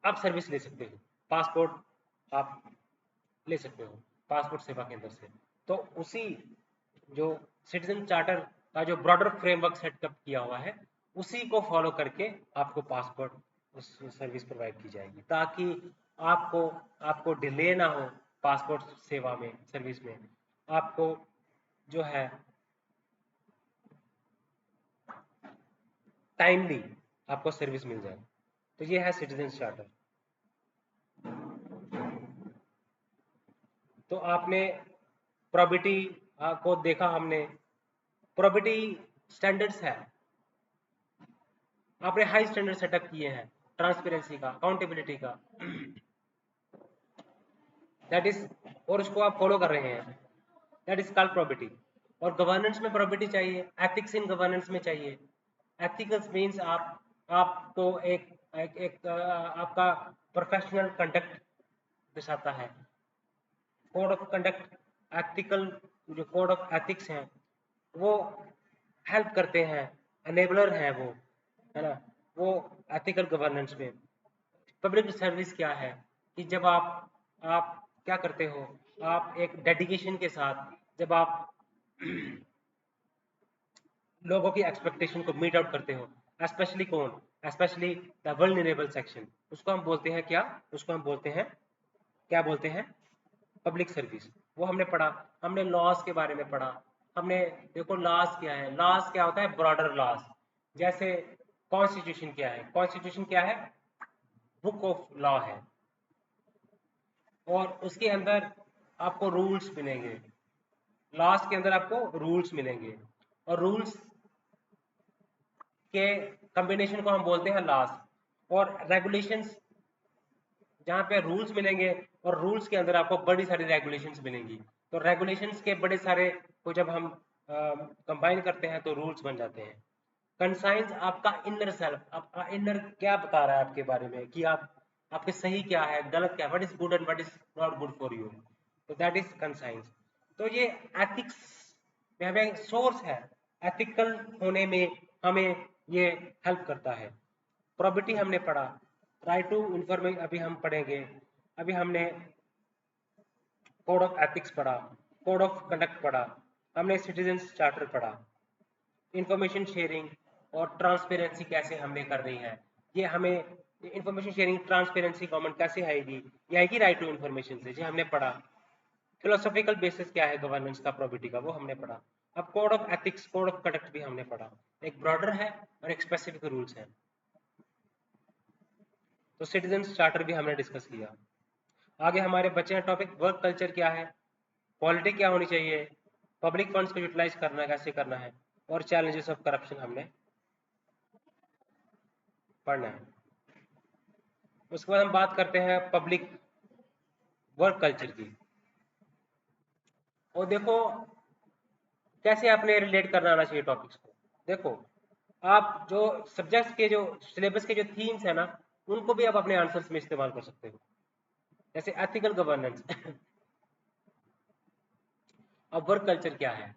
आप सर्विस ले सकते हो, पासपोर्ट आप ले सकते हो पासपोर्ट सेवा केंद्र से। तो उसी जो सिटीजन चार्टर का जो ब्रॉडर फ्रेमवर्क सेटअप किया हुआ है, उसी को फॉलो करके आपको पासपोर्ट उस सर्विस प्रोवाइड की जाएगी, ताकि आपको आपको डिले ना हो पासपोर्ट सेवा में, सर्विस में आपको जो है टाइमली आपको सर्विस मिल जाए। तो ये है सिटीजन चार्टर। तो आपने प्रॉबिटी को देखा हमने, प्रॉबिटी स्टैंडर्ड्स है, आपने हाई स्टैंडर्ड सेटअप किए हैं ट्रांसपेरेंसी का, अकाउंटेबिलिटी का, दैट इज, और उसको आप फॉलो कर रहे हैं, दैट इज कॉल्ड प्रॉबिटी। और गवर्नेंस में प्रॉबिटी चाहिए, एथिक्स इन गवर्नेंस में चाहिए। एथिकल्स मीन्स आपको एक आपका प्रोफेशनल कंडक्ट दर्शाता है, कोड ऑफ कंडक्ट, एथिकल जो कोड ऑफ एथिक्स हैं वो हेल्प करते हैं, एनेबलर हैं वो, है ना, वो एथिकल गवर्नेंस में। पब्लिक सर्विस क्या है कि जब आप क्या करते हो, आप एक डेडिकेशन के साथ जब आप लोगों की एक्सपेक्टेशन को मीट आउट करते हो, स्पेशली कौन, स्पेशली द वल्नरेबल सेक्शन, उसको हम बोलते हैं क्या, उसको हम बोलते हैं, क्या बोलते हैं, पब्लिक सर्विस। वो हमने पढ़ा, हमने लॉस के बारे में पढ़ा। हमने देखो लॉस क्या है, लॉस क्या होता है, ब्रॉडर लॉस। जैसे कॉन्स्टिट्यूशन क्या है, कॉन्स्टिट्यूशन क्या है, बुक ऑफ लॉ है, और उसके अंदर आपको रूल्स मिलेंगे, लॉस के अंदर आपको रूल्स मिलेंगे, और रूल्स के कॉम्बिनेशन को हम बोलते हैं लॉस। और रेगुलेशंस, जहाँ पे रूल्स मिलेंगे और रूल्स के अंदर आपको बड़ी सारी रेगुलेशंस मिलेंगी, तो रेगुलेशंस के बड़े सारे को जब हम कंबाइन करते हैं तो रूल्स बन जाते हैं। कंसाइंस आपका इनर सेल्फ, आपका इनर क्या बता रहा है आपके बारे में कि आप आपके सही क्या है, गलत क्या है, what is good and what is not good for you, तो दैट इज कंसाइंस। तो ये एथिक्स में हमें सोर्स है, एथिकल होने में हमें ये हेल्प करता है। प्रॉपर्टी हमने पढ़ा, राइट टू इंफॉर्मेशन अभी हम पढ़ेंगे। अभी हमने कोड ऑफ एथिक्स पढ़ा, कोड ऑफ कंडक्ट पढ़ा, हमने सिटीजन्स चार्टर पढ़ा, इंफॉर्मेशन शेयरिंग और ट्रांसपेरेंसी कैसे हमने कर रही है, ये हमें इंफॉर्मेशन शेयरिंग ट्रांसपेरेंसी गवर्नमेंट कैसे आएगी, ये आएगी राइट टू इन्फॉर्मेशन से, जो हमने पढ़ा। फिलोसॉफिकल बेसिस क्या है गवर्नेंस का, प्रॉपर्टी का, वो हमने पढ़ा। अब code of ethics, code of conduct भी हमने पढ़ा। एक ब्रॉडर है और एक स्पेसिफिक रूल्स है। तो सिटीजन्स चार्टर भी हमने डिस्कस किया। आगे हमारे बचे हैं टॉपिक वर्क कल्चर क्या है, पॉलिटिक क्या होनी चाहिए, पब्लिक फंड्स को यूटिलाइज करना कैसे करना है, और चैलेंजेस ऑफ करप्शन हमने पढ़ना है। उसके बाद हम बात करते हैं पब्लिक वर्क कल्चर की। और देखो कैसे आपने रिलेट करना आना चाहिए टॉपिक्स को। देखो आप जो सब्जेक्ट्स के जो सिलेबस के जो थीम्स है ना, उनको भी आप अपने आंसर्स में इस्तेमाल कर सकते हो। जैसे एथिकल गवर्नेंस अब वर्क कल्चर क्या है,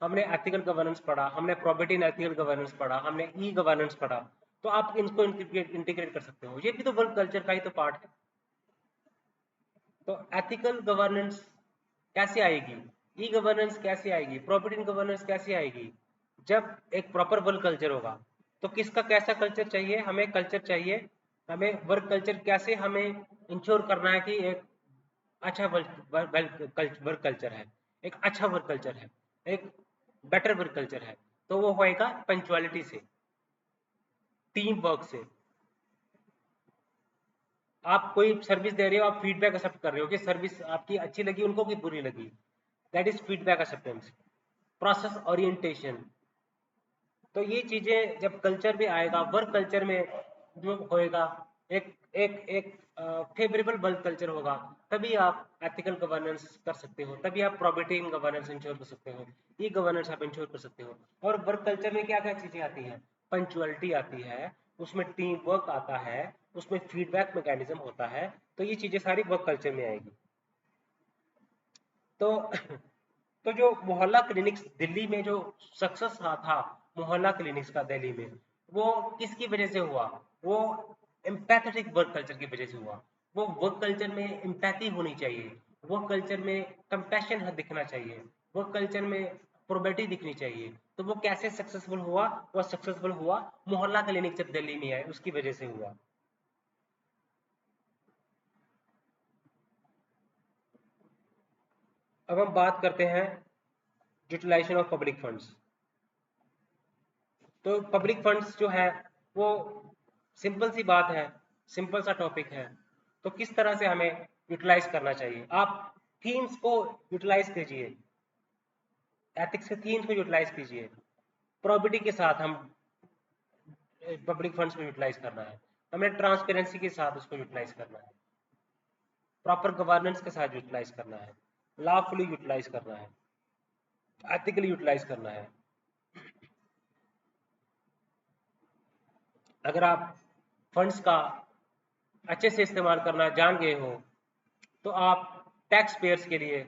हमने एथिकल गवर्नेंस पढ़ा, हमने प्रॉपर्टी इन एथिकल गवर्नेंस पढ़ा, हमने ई गवर्नेंस पढ़ा। तो आप इनको इंटीग्रेट कर सकते हो, ये भी तो वर्क कल्चर का ही तो पार्ट है। तो एथिकल गवर्नेंस कैसे आएगी, ई गवर्नेंस कैसे आएगी, प्रॉपर्टी इन गवर्नेंस कैसे आएगी, जब एक प्रॉपर वर्क कल्चर होगा। तो किसका कैसा कल्चर चाहिए, हमें कल्चर चाहिए, हमें वर्क कल्चर कैसे हमें इंश्योर करना है कि एक अच्छा वर्क कल्चर है, एक अच्छा वर्क कल्चर है, एक बेटर वर्क कल्चर है। तो वो होएगा पंचुअलिटी से, टीम वर्क से। आप कोई सर्विस दे रहे हो, आप फीडबैक एक्सेप्ट कर रहे हो कि सर्विस आपकी अच्छी लगी उनको कि बुरी लगी, that is feedback acceptance. Process orientation, तो ये चीजें जब कल्चर में आएगा, वर्क कल्चर में जो होएगा, एक एक एक फेवरेबल वर्क कल्चर होगा, तभी आप एथिकल गवर्नेंस कर सकते हो, तभी आप प्रॉपर्टी इन गवर्नेंस इंश्योर कर सकते हो, ई गवर्नेंस आप इंश्योर कर सकते हो। और वर्क कल्चर में क्या क्या चीजें आती हैं, पंचुअलिटी आती है, उसमें टीम वर्क आता है, उसमें फीडबैक मैकेनिज्म होता है। तो ये चीजें सारी वर्क कल्चर में आएगी। तो तो जो मोहल्ला क्लिनिक्स दिल्ली में जो सक्सेस रहा था, मोहल्ला क्लिनिक्स का दिल्ली में, वो किसकी वजह से हुआ, वो एम्पैथेटिक वर्क कल्चर की वजह से हुआ। वो वर्क कल्चर में एम्पैथी होनी चाहिए, वर्क कल्चर में कंपैशन दिखना चाहिए, वर्क कल्चर में प्रोबेटी दिखनी चाहिए। तो वो कैसे सक्सेसफुल हुआ, वो सक्सेसफुल हुआ मोहल्ला क्लिनिक जब दिल्ली में आए उसकी वजह से हुआ। अब हम बात करते हैं यूटिलाइजेशन ऑफ पब्लिक फंड्स। तो पब्लिक फंड्स जो है वो सिंपल सी बात है, सिंपल सा टॉपिक है। तो किस तरह से हमें यूटिलाइज करना चाहिए, आप थीम्स को यूटिलाइज कीजिए, एथिक्स के थीम्स को यूटिलाइज कीजिए, प्रॉपर्टी के साथ हम पब्लिक फंड्स को यूटिलाइज करना है, हमें ट्रांसपेरेंसी के साथ उसको यूटिलाइज करना है, प्रॉपर गवर्नेंस के साथ यूटिलाइज करना है, लॉफुली यूटिलाइज करना है, एथिकली यूटिलाइज करना है। अगर आप फंड्स का अच्छे से इस्तेमाल करना जान गए हो, तो आप टैक्स पेयर्स के लिए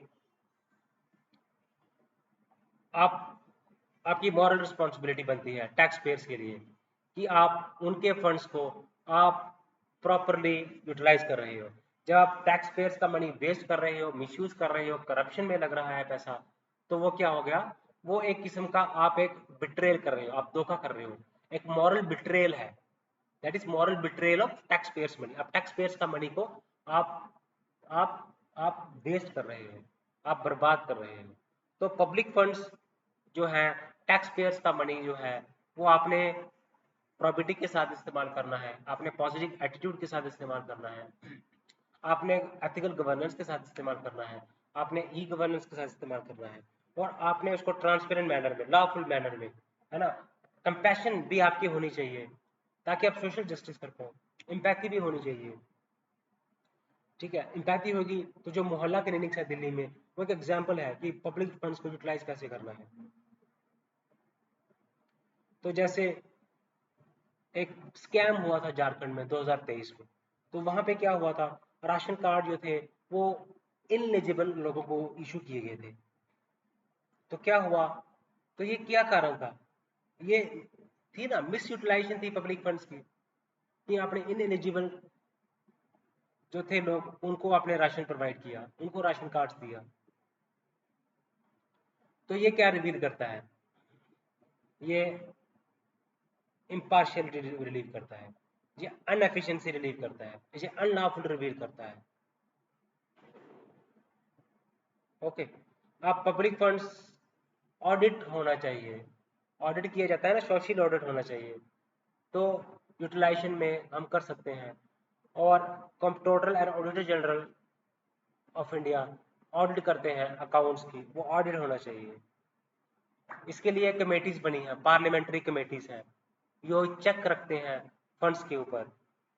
आप आपकी मॉरल रिस्पॉन्सिबिलिटी बनती है टैक्स पेयर्स के लिए, कि आप उनके फंड्स को आप प्रॉपरली यूटिलाइज कर रहे हो। जब आप टैक्स पेयर्स का मनी वेस्ट कर रहे हो, मिसयूज कर रहे हो, करप्शन में लग रहा है पैसा, तो वो क्या हो गया, वो एक किस्म का आप एक बिट्रेल कर रहे हो, आप धोखा कर रहे हो, एक मॉरल बिट्रेल है। That is moral betrayal of tax payers money. आप टैक्स पेयर्स का मनी को आप आप आप वेस्ट कर रहे हो, आप बर्बाद कर रहे हो। तो पब्लिक फंड्स जो है, टैक्स पेयर्स का मनी जो है, वो आपने प्रॉपर्टी के साथ इस्तेमाल करना है, आपने पॉजिटिव एटीट्यूड के साथ इस्तेमाल करना है, आपने एथिकल गवर्नेंस के साथ इस्तेमाल करना है, आपने ई गवर्नेंस के साथ इस्तेमाल करना है, और आपने उसको ट्रांसपेरेंट मैनर में, लॉफुल मैनर में, है ना। कंपैशन भी आपकी होनी चाहिए ताकि आप सोशल जस्टिस कर पाओ, एम्पैथी भी होनी चाहिए। ठीक है, एम्पैथी होगी तो जो मोहल्ला क्लिनिक्स है दिल्ली में, वो एक एग्जाम्पल है कि पब्लिक फंड्स को यूटिलाइज कैसे करना है। तो जैसे एक स्कैम हुआ था झारखंड में 2023 में, तो वहां पे क्या हुआ था, राशन कार्ड जो थे वो इनएलिजिबल लोगों को इशू किए गए थे। तो क्या हुआ, तो ये क्या कारण था, ये थी ना मिस यूटिलाइजेशन थी पब्लिक फंड्स की, कि आपने इनएलिजिबल जो थे लोग, उनको आपने राशन प्रोवाइड किया, उनको राशन कार्ड दिया। तो ये क्या रिवील करता है? ये इम्पार्शियलिटी रिलीव करता है, ये अनएफिशिएंसी रिलीव करता है, ये अनलॉफुल रिवील करता है। ओके, आप पब्लिक फंड्स ऑडिट होना चाहिए, ऑडिट किया जाता है ना, सोशल ऑडिट होना चाहिए, तो यूटिलाइजेशन में हम कर सकते हैं। और comptroller and auditor general of India audit करते हैं अकाउंट्स की, वो ऑडिट होना चाहिए। इसके लिए कमेटीज बनी है, पार्लियामेंट्री कमेटीज हैं, जो चेक रखते हैं फंड्स के ऊपर।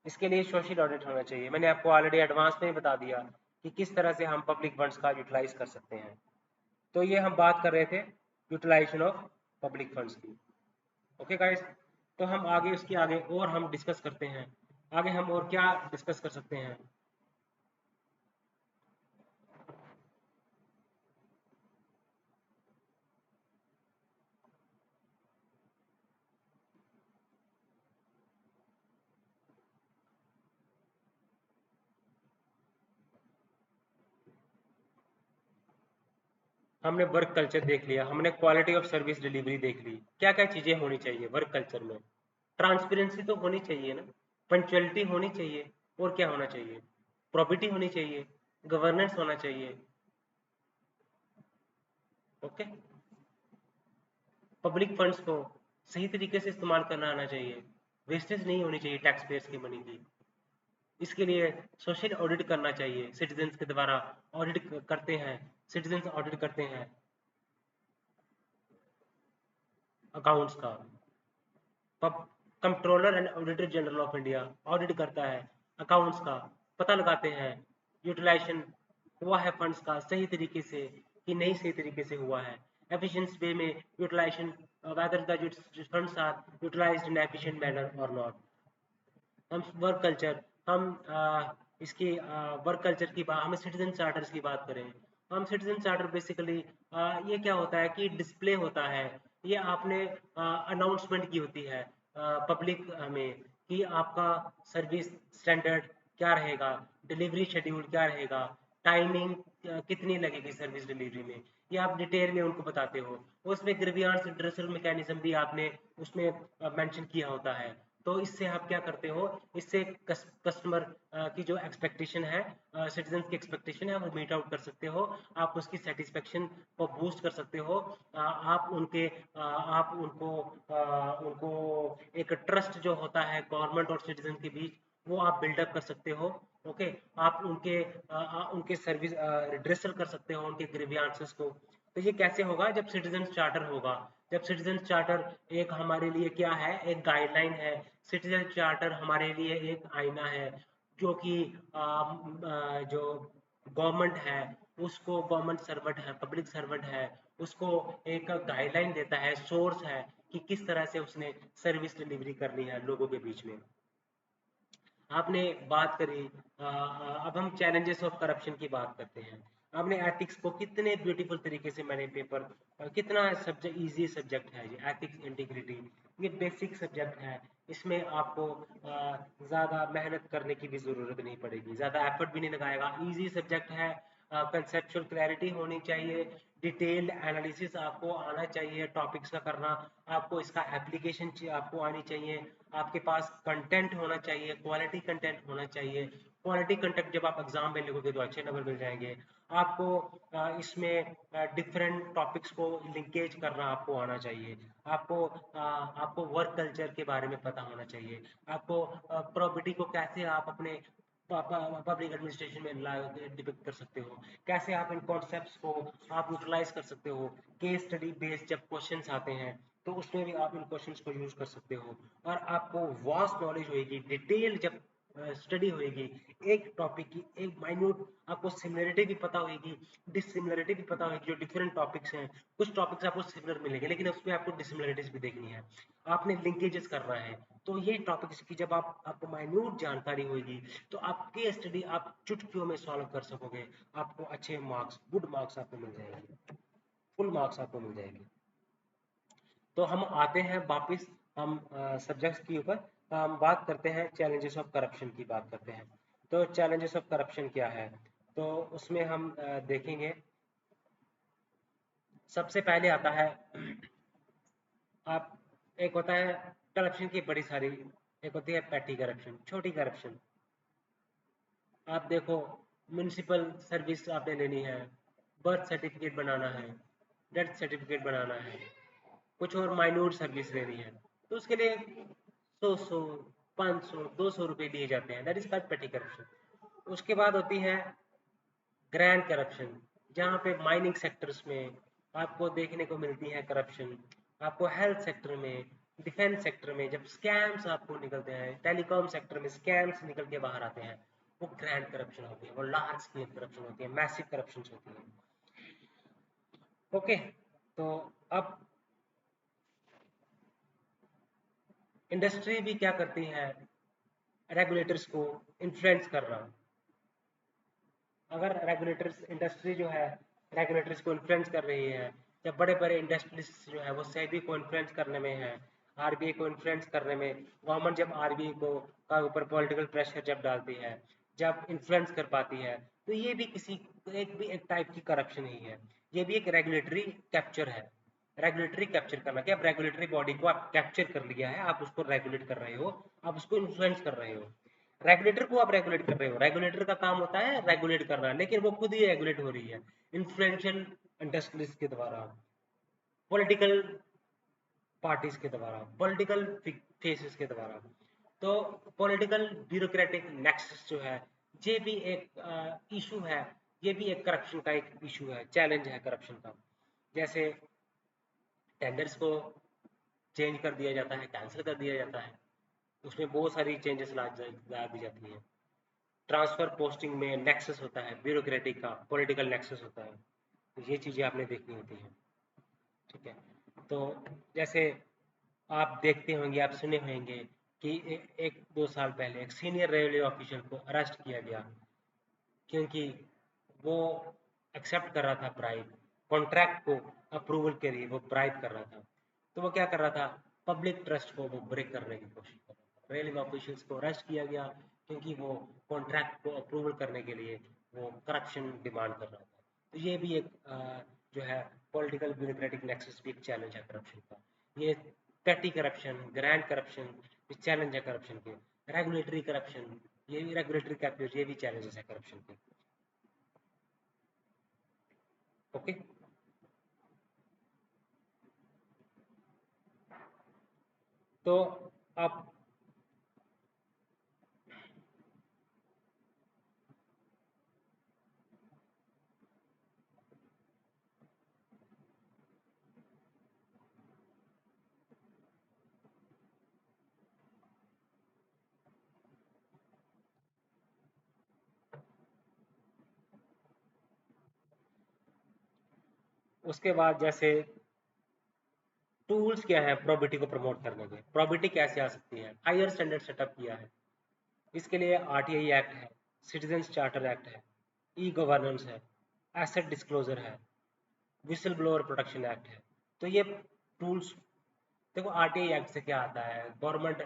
इसके लिए सोशल ऑडिट होना चाहिए। मैंने आपको ऑलरेडी एडवांस में बता दिया कि किस तरह से हम पब्लिक फंड्स का यूटिलाइज कर सकते हैं। तो ये हम बात कर रहे थे यूटिलाइजेशन ऑफ पब्लिक फंड्स की। ओके गाइस, तो हम आगे उसके आगे और हम डिस्कस करते हैं, आगे हम और क्या डिस्कस कर सकते हैं। हमने वर्क कल्चर देख लिया, हमने क्वालिटी ऑफ सर्विस डिलीवरी देख ली, क्या क्या चीजें होनी चाहिए वर्क कल्चर में। ट्रांसपेरेंसी तो होनी चाहिए ना, पंक्चुअलिटी होनी चाहिए, और क्या होना चाहिए? प्रॉपर्टी होनी चाहिए, गवर्नेंस होना चाहिए। ओके, पब्लिक फंड्स को सही तरीके से इस्तेमाल करना आना चाहिए, वेस्टेज नहीं होनी चाहिए टैक्स पेयर्स की मनी की। इसके लिए सोशल ऑडिट करना चाहिए, सिटीजन्स के द्वारा ऑडिट करते हैं, सिटीजन्स ऑडिट करते हैं अकाउंट्स का। Controller and auditor general of India audit करता है अकाउंट्स का, पता लगाते हैं यूटिलाइजेशन हुआ है फंड्स का सही तरीके से कि नहीं सही तरीके से हुआ है, एफिशिएंट वे में utilisation, whether the funds are utilised in efficient manner और नॉट। हम वर्क कल्चर, हम इसकी वर्क कल्चर की बात, हम सिटीजन चार्टर्स की बात करें। हम सिटीजन चार्टर बेसिकली ये क्या होता है कि डिस्प्ले होता है, ये आपने अनाउंसमेंट की होती है पब्लिक में कि आपका सर्विस स्टैंडर्ड क्या रहेगा, डिलीवरी शेड्यूल क्या रहेगा, टाइमिंग कितनी लगेगी सर्विस डिलीवरी में, ये आप डिटेल में उनको बताते हो। उसमें ग्रीवियंस रिड्रेसल मैकेनिज्म भी आपने उसमें मेंशन किया होता है। तो इससे आप क्या करते हो, इससे कस्टमर की जो एक्सपेक्टेशन है, सिटीजन की एक्सपेक्टेशन है, वो मीट आउट कर सकते हो, आप उसकी सेटिस्फेक्शन को बूस्ट कर सकते हो। आप उनके आप उनको उनको एक ट्रस्ट जो होता है गवर्नमेंट और सिटीजन के बीच, वो आप बिल्डअप कर सकते हो। ओके, आप उनके सर्विस रिड्रेसल कर सकते हो उनके ग्रीवियंसेस को। तो ये कैसे होगा? जब सिटीजन चार्टर होगा। जब सिटीजन चार्टर एक हमारे लिए क्या है, एक गाइडलाइन है। सिटीजन चार्टर हमारे लिए एक आईना है, जो कि जो गवर्नमेंट है उसको, गवर्नमेंट सर्वेंट है, पब्लिक सर्वेंट है, उसको एक गाइडलाइन देता है, सोर्स है कि किस तरह से उसने सर्विस डिलीवरी करनी है लोगों के बीच में। आपने बात करी, अब हम चैलेंजेस ऑफ करप्शन की बात करते हैं। आपने एथिक्स को कितने ब्यूटीफुल तरीके से मैंने पेपर, कितना सब्जेक्ट, इजी सब्जेक्ट है ये एथिक्स इंटीग्रिटी, ये बेसिक सब्जेक्ट है। इसमें आपको ज़्यादा मेहनत करने की भी ज़रूरत नहीं पड़ेगी, ज़्यादा एफर्ट भी नहीं लगाएगा, इजी सब्जेक्ट है। कंसेप्चुअल क्लैरिटी होनी चाहिए, डिटेल्ड एनालिसिस आपको आना चाहिए टॉपिक्स का करना, आपको इसका एप्लीकेशन आपको आनी चाहिए, आपके पास कंटेंट होना चाहिए, क्वालिटी कंटेंट होना चाहिए। क्वालिटी कंटेंट जब आप एग्जाम में लिखोगे तो अच्छे नंबर मिल जाएंगे आपको। इसमें डिफरेंट टॉपिक्स को लिंकेज करना आपको आना चाहिए। आपको वर्क कल्चर के बारे में पता होना चाहिए। आपको प्रॉपर्टी को कैसे आप अपने पब्लिक एडमिनिस्ट्रेशन में डिपिक्ट कर सकते हो, कैसे आप इन कॉन्सेप्ट्स को आप यूटिलाइज कर सकते हो। केस स्टडी बेस्ड जब क्वेश्चंस आते हैं तो उसमें भी आप इन क्वेश्चंस को यूज कर सकते हो। और आपको वास्ट नॉलेज होगी, डिटेल जब स्टडी होगी एक टॉपिक की, एक माइन्यूट आपको सिमिलरिटी भी पता होगी, डिसिमिलरिटी भी पता होगी। जो डिफरेंट टॉपिक्स हैं, कुछ टॉपिक्स आपको सिमिलर मिलेंगे लेकिन उसमें आपको डिसिमिलरिटीज भी देखनी है, आपने लिंकेजेस करना है। तो ये टॉपिक्स की जब आपको माइन्यूट जानकारी होगी तो आपकी स्टडी आप चुटकियों में सॉल्व कर सकोगे, आपको अच्छे मार्क्स, गुड मार्क्स आपको मिल जाएंगे, फुल मार्क्स आपको मिल जाएंगे। तो हम आते हैं वापस, हम सब्जेक्ट्स के ऊपर हम बात करते हैं, चैलेंजेस ऑफ करप्शन की बात करते हैं। तो चैलेंजेस ऑफ करप्शन क्या है, तो उसमें हम देखेंगे। सबसे पहले आता है आप, एक होता है करप्शन की बड़ी सारी, एक होती है पैटी करप्शन, छोटी करप्शन। आप देखो, म्यूनिसिपल सर्विस आपने लेनी है, बर्थ सर्टिफिकेट बनाना है, डेथ सर्टिफिकेट बनाना है, कुछ और माइन्यूट सर्विस लेनी है, तो उसके लिए 100 500 200 रुपये दिए जाते हैं, दैट इज कॉल्ड पेटी करप्शन। उसके बाद होती है ग्रैंड करप्शन, जहाँ पे माइनिंग सेक्टर्स में आपको देखने को मिलती है करप्शन, आपको हेल्थ सेक्टर में, डिफेंस सेक्टर में जब स्कैम्स आपको निकलते हैं, टेलीकॉम सेक्टर में स्कैम्स निकल के बाहर आते हैं, वो ग्रैंड करप्शन होती है, वो लार्ज स्केल करप्शन होती है, मैसिव करप्शन होती है। ओके, तो अब इंडस्ट्री भी क्या करती है, रेगुलेटर्स को इन्फ्लुएंस कर रहा। अगर रेगुलेटर्स, इंडस्ट्री जो है रेगुलेटर्स को इन्फ्लुएंस कर रही है, जब बड़े बड़े इंडस्ट्रीज जो है वो सेबी को इन्फ्लुएंस करने में है, आरबीआई को इन्फ्लुएंस करने में, गवर्नमेंट जब आरबीआई को का ऊपर पॉलिटिकल प्रेशर जब डालती है, जब इन्फ्लुएंस कर पाती है, तो ये भी किसी एक टाइप की करप्शन ही है। ये भी एक रेगुलेटरी कैप्चर है, रेगुलेटरी कैप्चर करना, कि आप रेगुलेटरी बॉडी को आप कैप्चर कर लिया है, आप उसको रेगुलेट कर रहे हो, आप उसको इन्फ्लुएंस कर रहे हो। रेगुलेटर को आप रेगुलेट कर रहे हो, रेगुलेटर का काम होता है रेगुलेट करना, लेकिन वो खुद ही रेगुलेट हो रही है इन्फ्लुएंशियल इंडस्ट्रीज के द्वारा, पॉलिटिकल पार्टीज के द्वारा, पॉलिटिकल फेसेस के द्वारा। तो पॉलिटिकल ब्यूरोक्रेटिक नेक्सस जो है, ये भी एक इशू है, ये भी एक करप्शन का एक इशू है, चैलेंज है करप्शन का। जैसे टेंडर्स को चेंज कर दिया जाता है, कैंसिल कर दिया जाता है, उसमें बहुत सारी चेंजेस ला दी जाती हैं। ट्रांसफर पोस्टिंग में नेक्सस होता है, ब्यूरोक्रेटिक का पॉलिटिकल नेक्सस होता है, तो ये चीज़ें आपने देखनी होती हैं। ठीक है, तो जैसे आप देखते होंगे, आप सुने होंगे कि एक दो साल पहले एक सीनियर रेलवे ऑफिसर को अरेस्ट किया गया, क्योंकि वो एक्सेप्ट कर रहा था ब्राइब, कॉन्ट्रैक्ट को अप्रूवल के लिए वो ब्राइब कर रहा था। तो वो क्या कर रहा था, पब्लिक ट्रस्ट को वो ब्रेक करने की कोशिश कर रहा था। रेलवे ऑफिशियल्स को अरेस्ट किया गया क्योंकि वो कॉन्ट्रैक्ट को अप्रूवल करने के लिए वो करप्शन डिमांड कर रहा था। तो ये भी एक जो है पॉलिटिकल ब्यूरोक्रेटिक नेक्सस भी एक चैलेंज है करप्शन का। ये पेटी करप्शन, ग्रैंड करप्शन चैलेंज है करप्शन के। रेगुलेटरी करप्शन, ये भी रेगुलेटरी कैप्चर, ये भी चैलेंजेस है करप्शन के। ओके, तो आप उसके बाद जैसे टूल्स क्या है प्रोबिटी को प्रमोट करने के, प्रोबिटी कैसे आ सकती है, हायर स्टैंडर्ड सेटअप किया है, इसके लिए आरटीआई एक्ट है, सिटीजन्स चार्टर एक्ट है, ई गवर्नेंस है, एसेट डिस्क्लोजर है, विसल ब्लोअर प्रोटेक्शन एक्ट है। तो ये टूल्स, देखो आरटीआई एक्ट से क्या आता है, गवर्नमेंट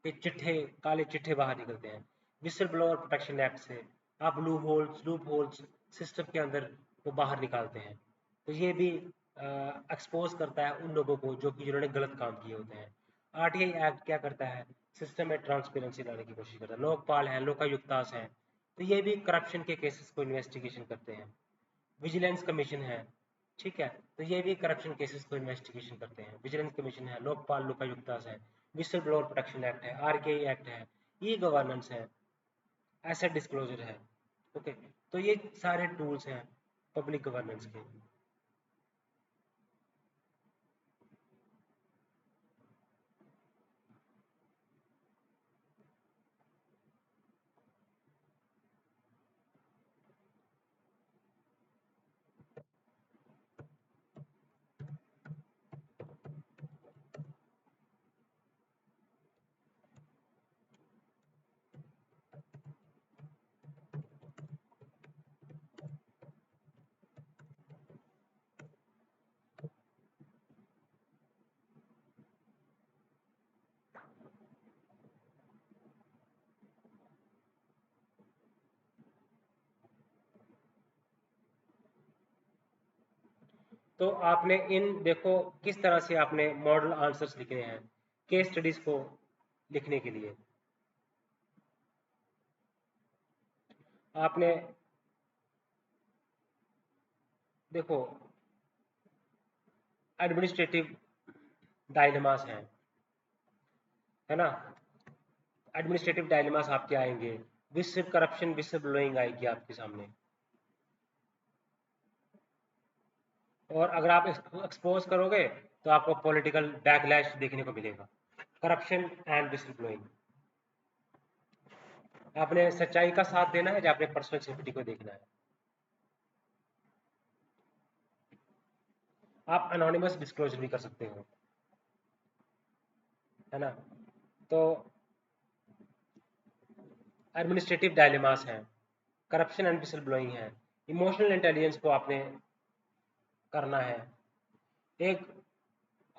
के चिट्ठे, काले चिट्ठे बाहर निकलते हैं। विसल ब्लोअर प्रोटेक्शन एक्ट से आप लूप होल्स सिस्टम के अंदर वो बाहर निकालते हैं। तो ये भी एक्सपोज करता है उन लोगों को जो कि जिन्होंने गलत काम किए होते हैं। आरटीआई एक्ट क्या करता है, सिस्टम में ट्रांसपेरेंसी लाने की कोशिश करता है। लोकपाल है, लोकायुक्तास है, तो ये भी करप्शन के केसेस को इन्वेस्टिगेशन करते हैं। विजिलेंस कमीशन है, ठीक है, तो ये भी करप्शन केसेस को इन्वेस्टिगेशन करते हैं। विजिलेंस कमीशन है, लोकपाल लोकायुक्तास है, विसल ब्लोअर प्रोटेक्शन एक्ट है, आरटीआई एक्ट है, ई गवर्नेंस है, एसेट डिस्क्लोजर है। ओके, तो ये सारे टूल्स हैं पब्लिक गवर्नेंस के। तो आपने इन देखो किस तरह से आपने मॉडल आंसर्स लिखने हैं केस स्टडीज को लिखने के लिए। आपने देखो एडमिनिस्ट्रेटिव डायलेमास हैं, है ना। एडमिनिस्ट्रेटिव डायलेमास आपके आएंगे, विसिल करप्शन विसिल ब्लोइंग आएगी आपके सामने। और अगर आप एक्सपोज करोगे तो आपको पॉलिटिकल बैकलैश देखने को मिलेगा। करप्शन एंड विसिल ब्लोइंग, आपने सच्चाई का साथ देना है या आपने पर्सनल सेफ्टी को देखना है। आप अनोनिमस डिस्क्लोजर भी कर सकते हो, है ना। तो एडमिनिस्ट्रेटिव डायलेमास हैं, करप्शन एंड विसिल ब्लोइंग है, इमोशनल इंटेलिजेंस को आपने करना है। एक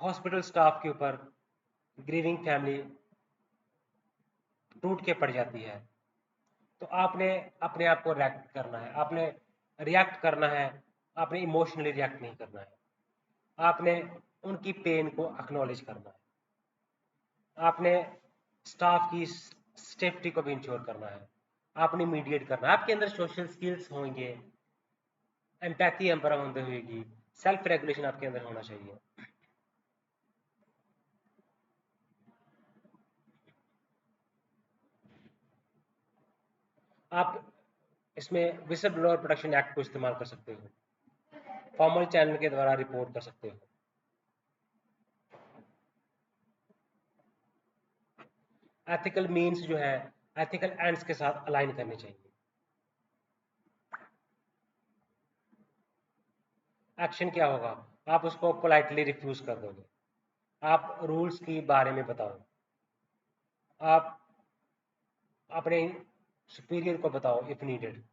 हॉस्पिटल स्टाफ के ऊपर ग्रीविंग फैमिली टूट के पड़ जाती है, तो आपने अपने आप को रिएक्ट करना है, आपने रिएक्ट करना है, आपने इमोशनली रिएक्ट नहीं करना है, आपने उनकी पेन को एक्नॉलेज करना है, आपने स्टाफ की सेफ्टी को भी इंश्योर करना है, आपने मीडिएट करना है। आपके अंदर सोशल स्किल्स होंगे, एम्पैथी एम्पर होते होगी, सेल्फ रेगुलेशन आपके अंदर होना चाहिए। आप इसमें विसल ब्लोअर प्रोटेक्शन एक्ट को इस्तेमाल कर सकते हो, फॉर्मल चैनल के द्वारा रिपोर्ट कर सकते हो। एथिकल मीन्स जो है एथिकल एंड्स के साथ अलाइन करने चाहिए। एक्शन क्या होगा, आप उसको पोलाइटली रिफ्यूज कर दोगे, आप रूल्स के बारे में बताओ, आप अपने सुपीरियर को बताओ इफ नीडेड,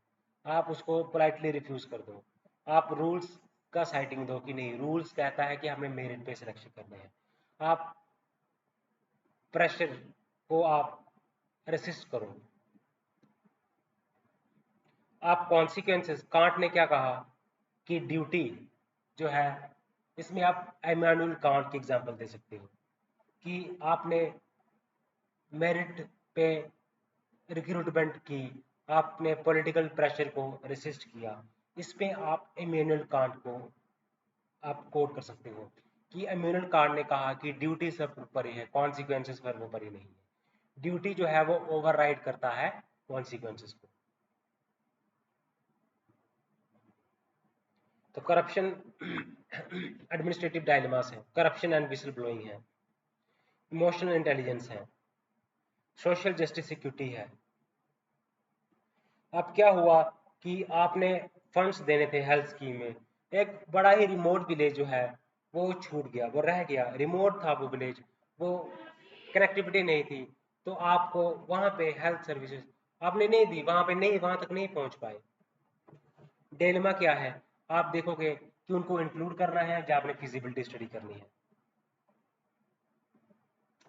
आप उसको पोलाइटली रिफ्यूज कर दो, आप रूल्स का साइटिंग दो कि नहीं रूल्स कहता है कि हमें मेरिट पे सिलेक्शन करने हैं, आप प्रेशर को आप रेसिस्ट करो, आप कॉन्सिक्वेंसेस। कांट ने क्या कहा कि ड्यूटी जो है, इसमें आप इमैनुअल कांट की एग्जांपल दे सकते हो कि आपने मेरिट पे रिक्रूटमेंट की, आपने पॉलिटिकल प्रेशर को रेसिस्ट किया, इस पे आप इमैनुअल कांट को आप कोट कर सकते हो कि इमैनुअल कांट ने कहा कि ड्यूटी सब ऊपर ही है, कॉन्सिक्वेंसेस पर ऊपर ही नहीं है। ड्यूटी जो है वो ओवरराइड करता है कॉन्सिक्वेंसेस को। तो करप्शन एडमिनिस्ट्रेटिव डायलेमास है, करप्शन एंड विसल ब्लोइंग है, इमोशनल इंटेलिजेंस है, सोशल जस्टिस सिक्योरिटी है। अब क्या हुआ कि आपने फंड्स देने थे हेल्थ स्कीम में, एक बड़ा ही रिमोट विलेज जो है वो छूट गया, वो रह गया, रिमोट था वो विलेज, वो कनेक्टिविटी नहीं थी, तो आपको वहां पे हेल्थ सर्विसेज आपने नहीं दी, वहां पे नहीं, वहां तक नहीं पहुंच पाए। डिलेमा क्या है, आप देखोगे कि उनको इंक्लूड करना है या आपने फिजिबिलिटी स्टडी करनी है,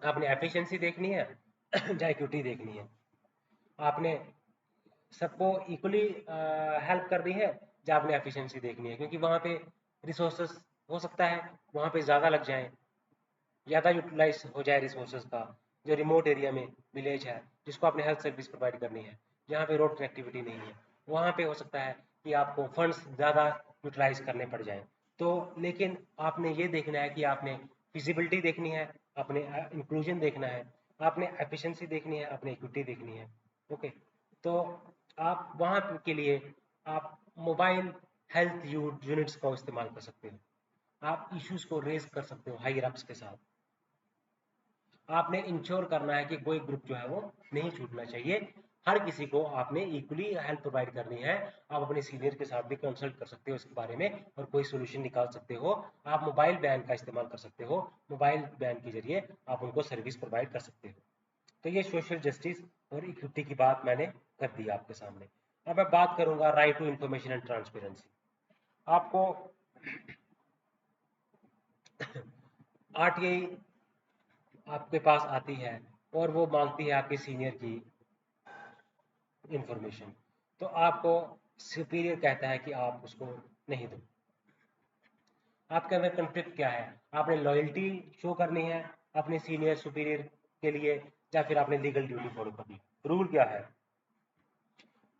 आपने एफिशिएंसी देखनी है या इक्विटी देखनी है, आपने सबको इक्वली हेल्प करनी है या आपने एफिशिएंसी देखनी है, क्योंकि वहाँ पे रिसोर्सेस हो सकता है वहाँ पे ज़्यादा लग जाएं, ज़्यादा यूटिलाइज हो जाए रिसोर्सेज का। जो रिमोट एरिया में विलेज है जिसको आपने हेल्थ सर्विस प्रोवाइड करनी है, जहाँ पे रोड कनेक्टिविटी नहीं है, वहाँ पे हो सकता है कि आपको फंड्स ज़्यादा यूटिलाइज करने पड़ जाएं। तो लेकिन आपने ये देखना है कि आपने फिजिबिलिटी देखनी है, आपने इंक्लूजन देखना है, आपने एफिशिएंसी देखनी है, आपने इक्विटी देखनी है। ओके, तो आप वहाँ के लिए आप मोबाइल हेल्थ यूनिट्स का इस्तेमाल कर सकते हो, आप इश्यूज को रेज कर सकते हो हाई रप्स के साथ। आपने इंश्योर करना है कि कोई ग्रुप जो है वो नहीं छूटना चाहिए, हर किसी को आपने इक्वली हेल्प प्रोवाइड करनी है। आप अपने सीनियर के साथ भी कंसल्ट कर सकते हो इसके बारे में और कोई सोल्यूशन निकाल सकते हो। आप मोबाइल बैन का इस्तेमाल कर सकते हो, मोबाइल बैन के जरिए आप उनको सर्विस प्रोवाइड कर सकते हो। तो ये सोशल जस्टिस और इक्विटी की बात मैंने कर दी आपके सामने। अब मैं बात करूंगा right to information and transparency. आपको आरटीआई आपके पास आती है और वो मांगती है आपके सीनियर की इंफॉर्मेशन, तो आपको सुपीरियर कहता है कि आप उसको नहीं दो। आपके अंदर कन्फ्लिक्ट क्या है, आपने लॉयल्टी शो करनी है अपने सीनियर सुपीरियर के लिए, या फिर आपने लीगल ड्यूटी फॉलो करनी है। रूल क्या है,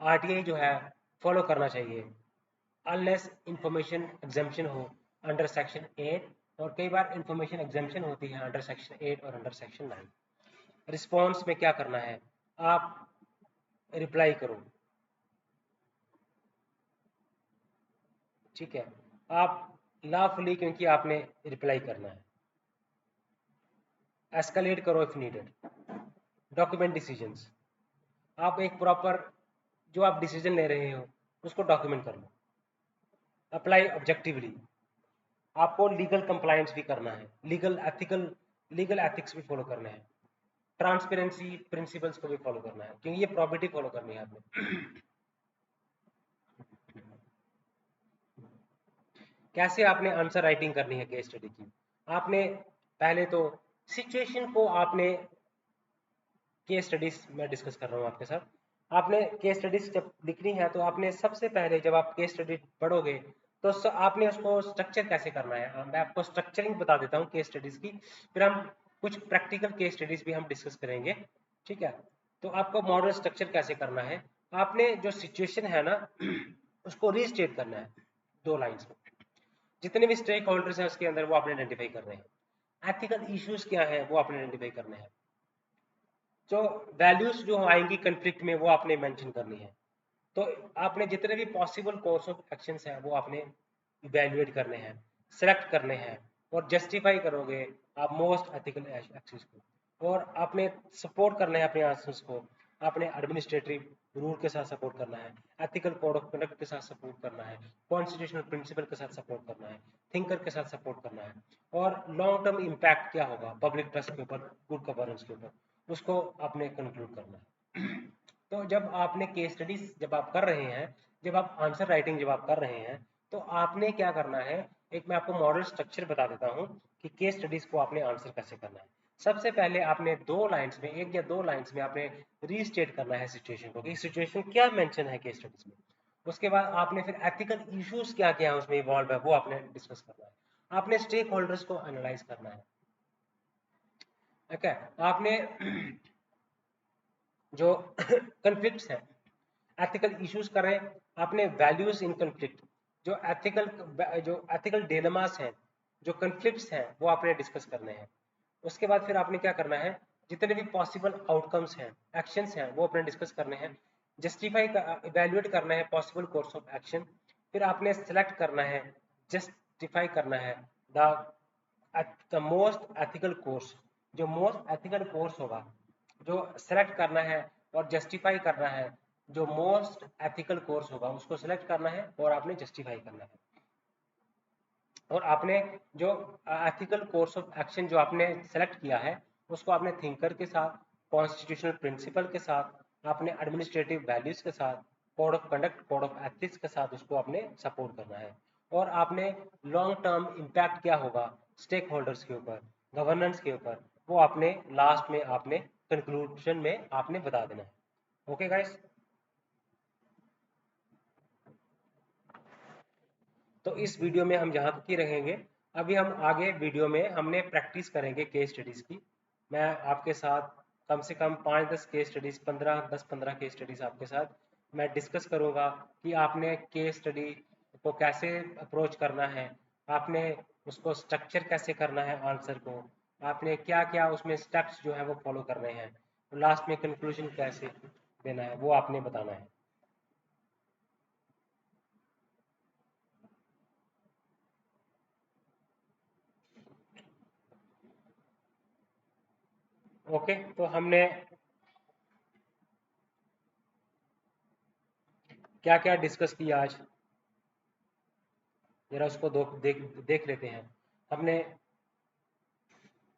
आरटीआई जो है फॉलो करना चाहिए अनलेस इंफॉर्मेशन एग्जाम्पशन हो अंडर सेक्शन 8, और कई बार इंफॉर्मेशन एग्जाम्पशन होती है अंडर सेक्शन 8 और अंडर सेक्शन 9। रिस्पॉन्स में क्या करना है, आप रिप्लाई करो, ठीक है, आप लॉफुली, क्योंकि आपने रिप्लाई करना है। एस्केलेट करो इफ नीडेड। डॉक्यूमेंट डिसीजंस, आप एक प्रॉपर जो आप डिसीजन ले रहे हो उसको डॉक्यूमेंट कर लो। अप्लाई ऑब्जेक्टिवली, आपको लीगल कंप्लायंस भी करना है, लीगल एथिक्स भी फॉलो करने हैं, ट्रांसपेरेंसी प्रिंसिपल्स को भी फॉलो करना है, क्योंकि ये प्रॉपर्टी फॉलो करनी है आपने। कैसे आपने आंसर राइटिंग करनी है केस स्टडी की, आपने पहले तो सिचुएशन को आपने केस स्टडीज में डिस्कस कर रहा हूँ आपके साथ, आपने केस स्टडीज जब लिखनी है तो आपने सबसे पहले जब आप केस स्टडी पढ़ोगे तो आपने उसको स्ट्रक्चर कैसे करना है। मैं आपको स्ट्रक्चरिंग बता देता हूँ केस स्टडीज की, फिर हम कुछ प्रैक्टिकल केस स्टडीज भी हम डिस्कस करेंगे, ठीक है। तो आपको मॉडल स्ट्रक्चर कैसे करना है, आपने जो सिचुएशन है ना उसको रीस्टेट करना है 2 लाइन्स में, जितने भी स्टेक होल्डर्स हैं उसके अंदर वो आपने आइडेंटिफाई करने हैं, एथिकल इश्यूज क्या है वो आपने आइडेंटिफाई करने हैं, जो वैल्यूज जो आएंगी कंफ्लिक्ट में वो आपने मेंशन करनी है। तो आपने जितने भी पॉसिबल कोर्स ऑफ एक्शंस हैं वो आपने इवेल्युएट करने हैं, सेलेक्ट करने हैं, और जस्टिफाई करोगे आप मोस्ट एथिकल एक्शंस को, और आपने सपोर्ट करना है अपने आंसर्स को, आपने एडमिनिस्ट्रेटिव रूल के साथ सपोर्ट करना है, एथिकल कोड ऑफ कंडक्ट के साथ सपोर्ट करना है, कॉन्स्टिट्यूशनल प्रिंसिपल के साथ सपोर्ट करना है, थिंकर के साथ सपोर्ट करना है, और लॉन्ग टर्म इम्पैक्ट क्या होगा पब्लिक ट्रस्ट के ऊपर, गुड गवर्नेंस के ऊपर, उसको आपने कंक्लूड करना है। तो जब आपने केस स्टडीज जब आप कर रहे हैं, जब आप आंसर राइटिंग जब आप कर रहे हैं, तो आपने क्या करना है, एक मैं आपको मॉडल स्ट्रक्चर बता देता हूँ कि केस स्टडीज को आपने आंसर कैसे करना है। सबसे पहले आपने 2 लाइन्स में, 1 या 2 लाइन्स में आपने रीस्टेट करना है सिचुएशन को, कि सिचुएशन क्या मेंशन है केस स्टडीज में। उसके बाद आपने फिर एथिकल इश्यूज क्या क्या है उसमें इवॉल्व है वो आपने डिस्कस करना है, आपने स्टेक होल्डर्स को एनालाइज करना है, ठीक है। आपने जो कन्फ्लिक्ट्स हैं, एथिकल इश्यूज करें, आपने वैल्यूज इन कन्फ्लिक्ट, जो एथिकल डिलेमास हैं, जो कन्फ्लिक्ट्स हैं वो आपने डिस्कस करने हैं। उसके बाद फिर आपने क्या करना है, जितने भी पॉसिबल आउटकम्स हैं, एक्शंस हैं, वो अपने डिस्कस करने हैं, जस्टिफाई इवेल्युएट करना है पॉसिबल कोर्स ऑफ एक्शन, फिर आपने सेलेक्ट करना है, जस्टिफाई करना है द मोस्ट एथिकल कोर्स, जो मोस्ट एथिकल कोर्स होगा, जो सेलेक्ट करना है और जस्टिफाई करना है, जो मोस्ट एथिकल कोर्स होगा उसको सेलेक्ट करना है और आपने जस्टिफाई करना है, और आपने जो एथिकल कोर्स ऑफ एक्शन जो आपने सेलेक्ट किया है उसको आपने थिंकर के साथ, कॉन्स्टिट्यूशनल प्रिंसिपल के साथ, आपने एडमिनिस्ट्रेटिव वैल्यूज के साथ, code of conduct, code of ethics के साथ उसको आपने सपोर्ट करना है, और आपने लॉन्ग टर्म इम्पैक्ट क्या होगा स्टेक होल्डर्स के ऊपर, गवर्नेंस के ऊपर, वो आपने लास्ट में आपने कंक्लूजन में आपने बता देना है। ओके गाइस, तो इस वीडियो में हम यहाँ तक ही रहेंगे। अभी हम आगे वीडियो में हमने प्रैक्टिस करेंगे केस स्टडीज़ की। मैं आपके साथ कम से कम 5-10 केस स्टडीज़, 10-15 केस स्टडीज़ आपके साथ मैं डिस्कस करूँगा कि आपने केस स्टडी को कैसे अप्रोच करना है, आपने उसको स्ट्रक्चर कैसे करना है आंसर को, आपने क्या क्या उसमें स्टेप्स जो है वो फॉलो करने हैं, लास्ट में कंक्लूजन कैसे देना है वो आपने बताना है। ओके, तो हमने क्या क्या डिस्कस किया आज, जरा उसको देख लेते हैं। हमने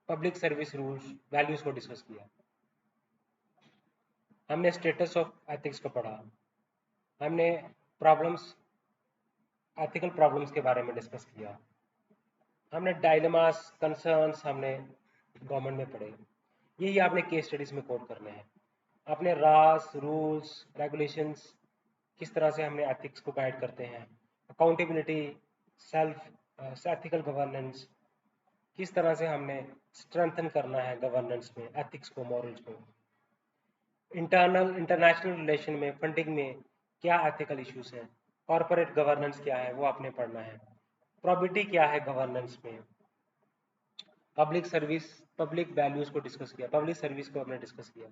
पब्लिक सर्विस रूल्स वैल्यूज को डिस्कस किया, हमने स्टेटस ऑफ एथिक्स को पढ़ा, हमने प्रॉब्लम्स, एथिकल प्रॉब्लम्स के बारे में डिस्कस किया, हमने डायलेमास कंसर्न्स हमने गवर्नमेंट में पढ़े, यही आपने केस स्टडीज में कोट करने हैं। आपने रास रूल्स रेगुलेशंस किस तरह से हमने एथिक्स को गाइड करते हैं, अकाउंटेबिलिटी, सेल्फ एथिकल गवर्नेंस, किस तरह से हमने स्ट्रेंथन करना है गवर्नेंस में, एथिक्स को, मॉरल्स को। इंटरनेशनल रिलेशन में, फंडिंग में क्या एथिकल इश्यूज हैं। कॉरपोरेट गवर्नेंस क्या है वो आपने पढ़ना है। प्रॉबिलिटी क्या है गवर्नेंस में। पब्लिक सर्विस, पब्लिक वैल्यूज को डिस्कस किया, पब्लिक सर्विस को हमने डिस्कस किया।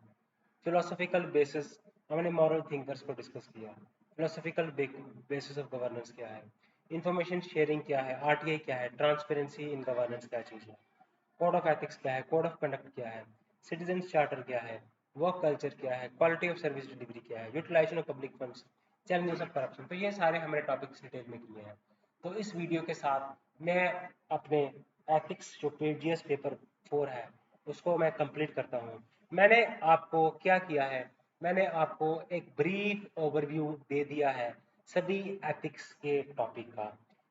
फिलोसॉफिकल बेसिस, हमने मॉरल थिंकर्स को डिस्कस किया। फिलोसॉफिकल बेसिस ऑफ गवर्नेंस क्या है। इंफॉर्मेशन शेयरिंग क्या है, आरटीआई क्या है, ट्रांसपेरेंसी इन गवर्नेंस क्या चीज़ है, कोड ऑफ एथिक्स क्या है, कोड ऑफ कंडक्ट क्या है, सिटीजन चार्टर क्या है, वर्क कल्चर क्या है, क्वालिटी ऑफ सर्विस डिलीवरी क्या है, utilisation of public funds, challenges of corruption. तो ये सारे हमने टॉपिक्स डिटेल में किए हैं। तो इस वीडियो के साथ मैं अपने एथिक्स जो प्रीवियस पेपर 4 है उसको मैं कंप्लीट करता हूँ। मैंने आपको क्या किया है, मैंने आपको एक ब्रीफ ओवरव्यू दे दिया है सभी एथिक्स के टॉपिक का।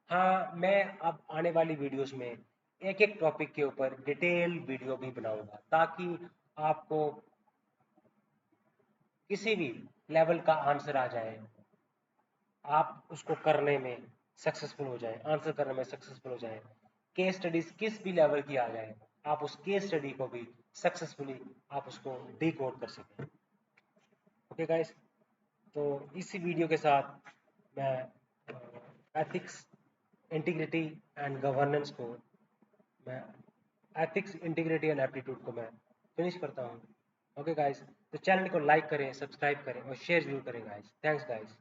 हाँ, मैं अब आने वाली वीडियोस में एक एक टॉपिक के ऊपर डिटेल वीडियो भी बनाऊंगा ताकि आपको किसी भी लेवल का आंसर आ जाए, आप उसको करने में सक्सेसफुल हो जाए, आंसर करने में सक्सेसफुल हो जाए। केस स्टडीज किस भी लेवल की आ जाए, आप उस केस स्टडी को भी सक्सेसफुली आप उसको डिकोड कर सकें। ओके गाइस, तो इसी वीडियो के साथ मैं एथिक्स, इंटीग्रिटी एंड गवर्नेंस को, मैं एथिक्स, इंटीग्रिटी एंड एप्टीट्यूड को मैं फिनिश करता हूँ। ओके गाइस, तो चैनल को लाइक करें, सब्सक्राइब करें और शेयर जरूर करें गाइस। Thanks guys.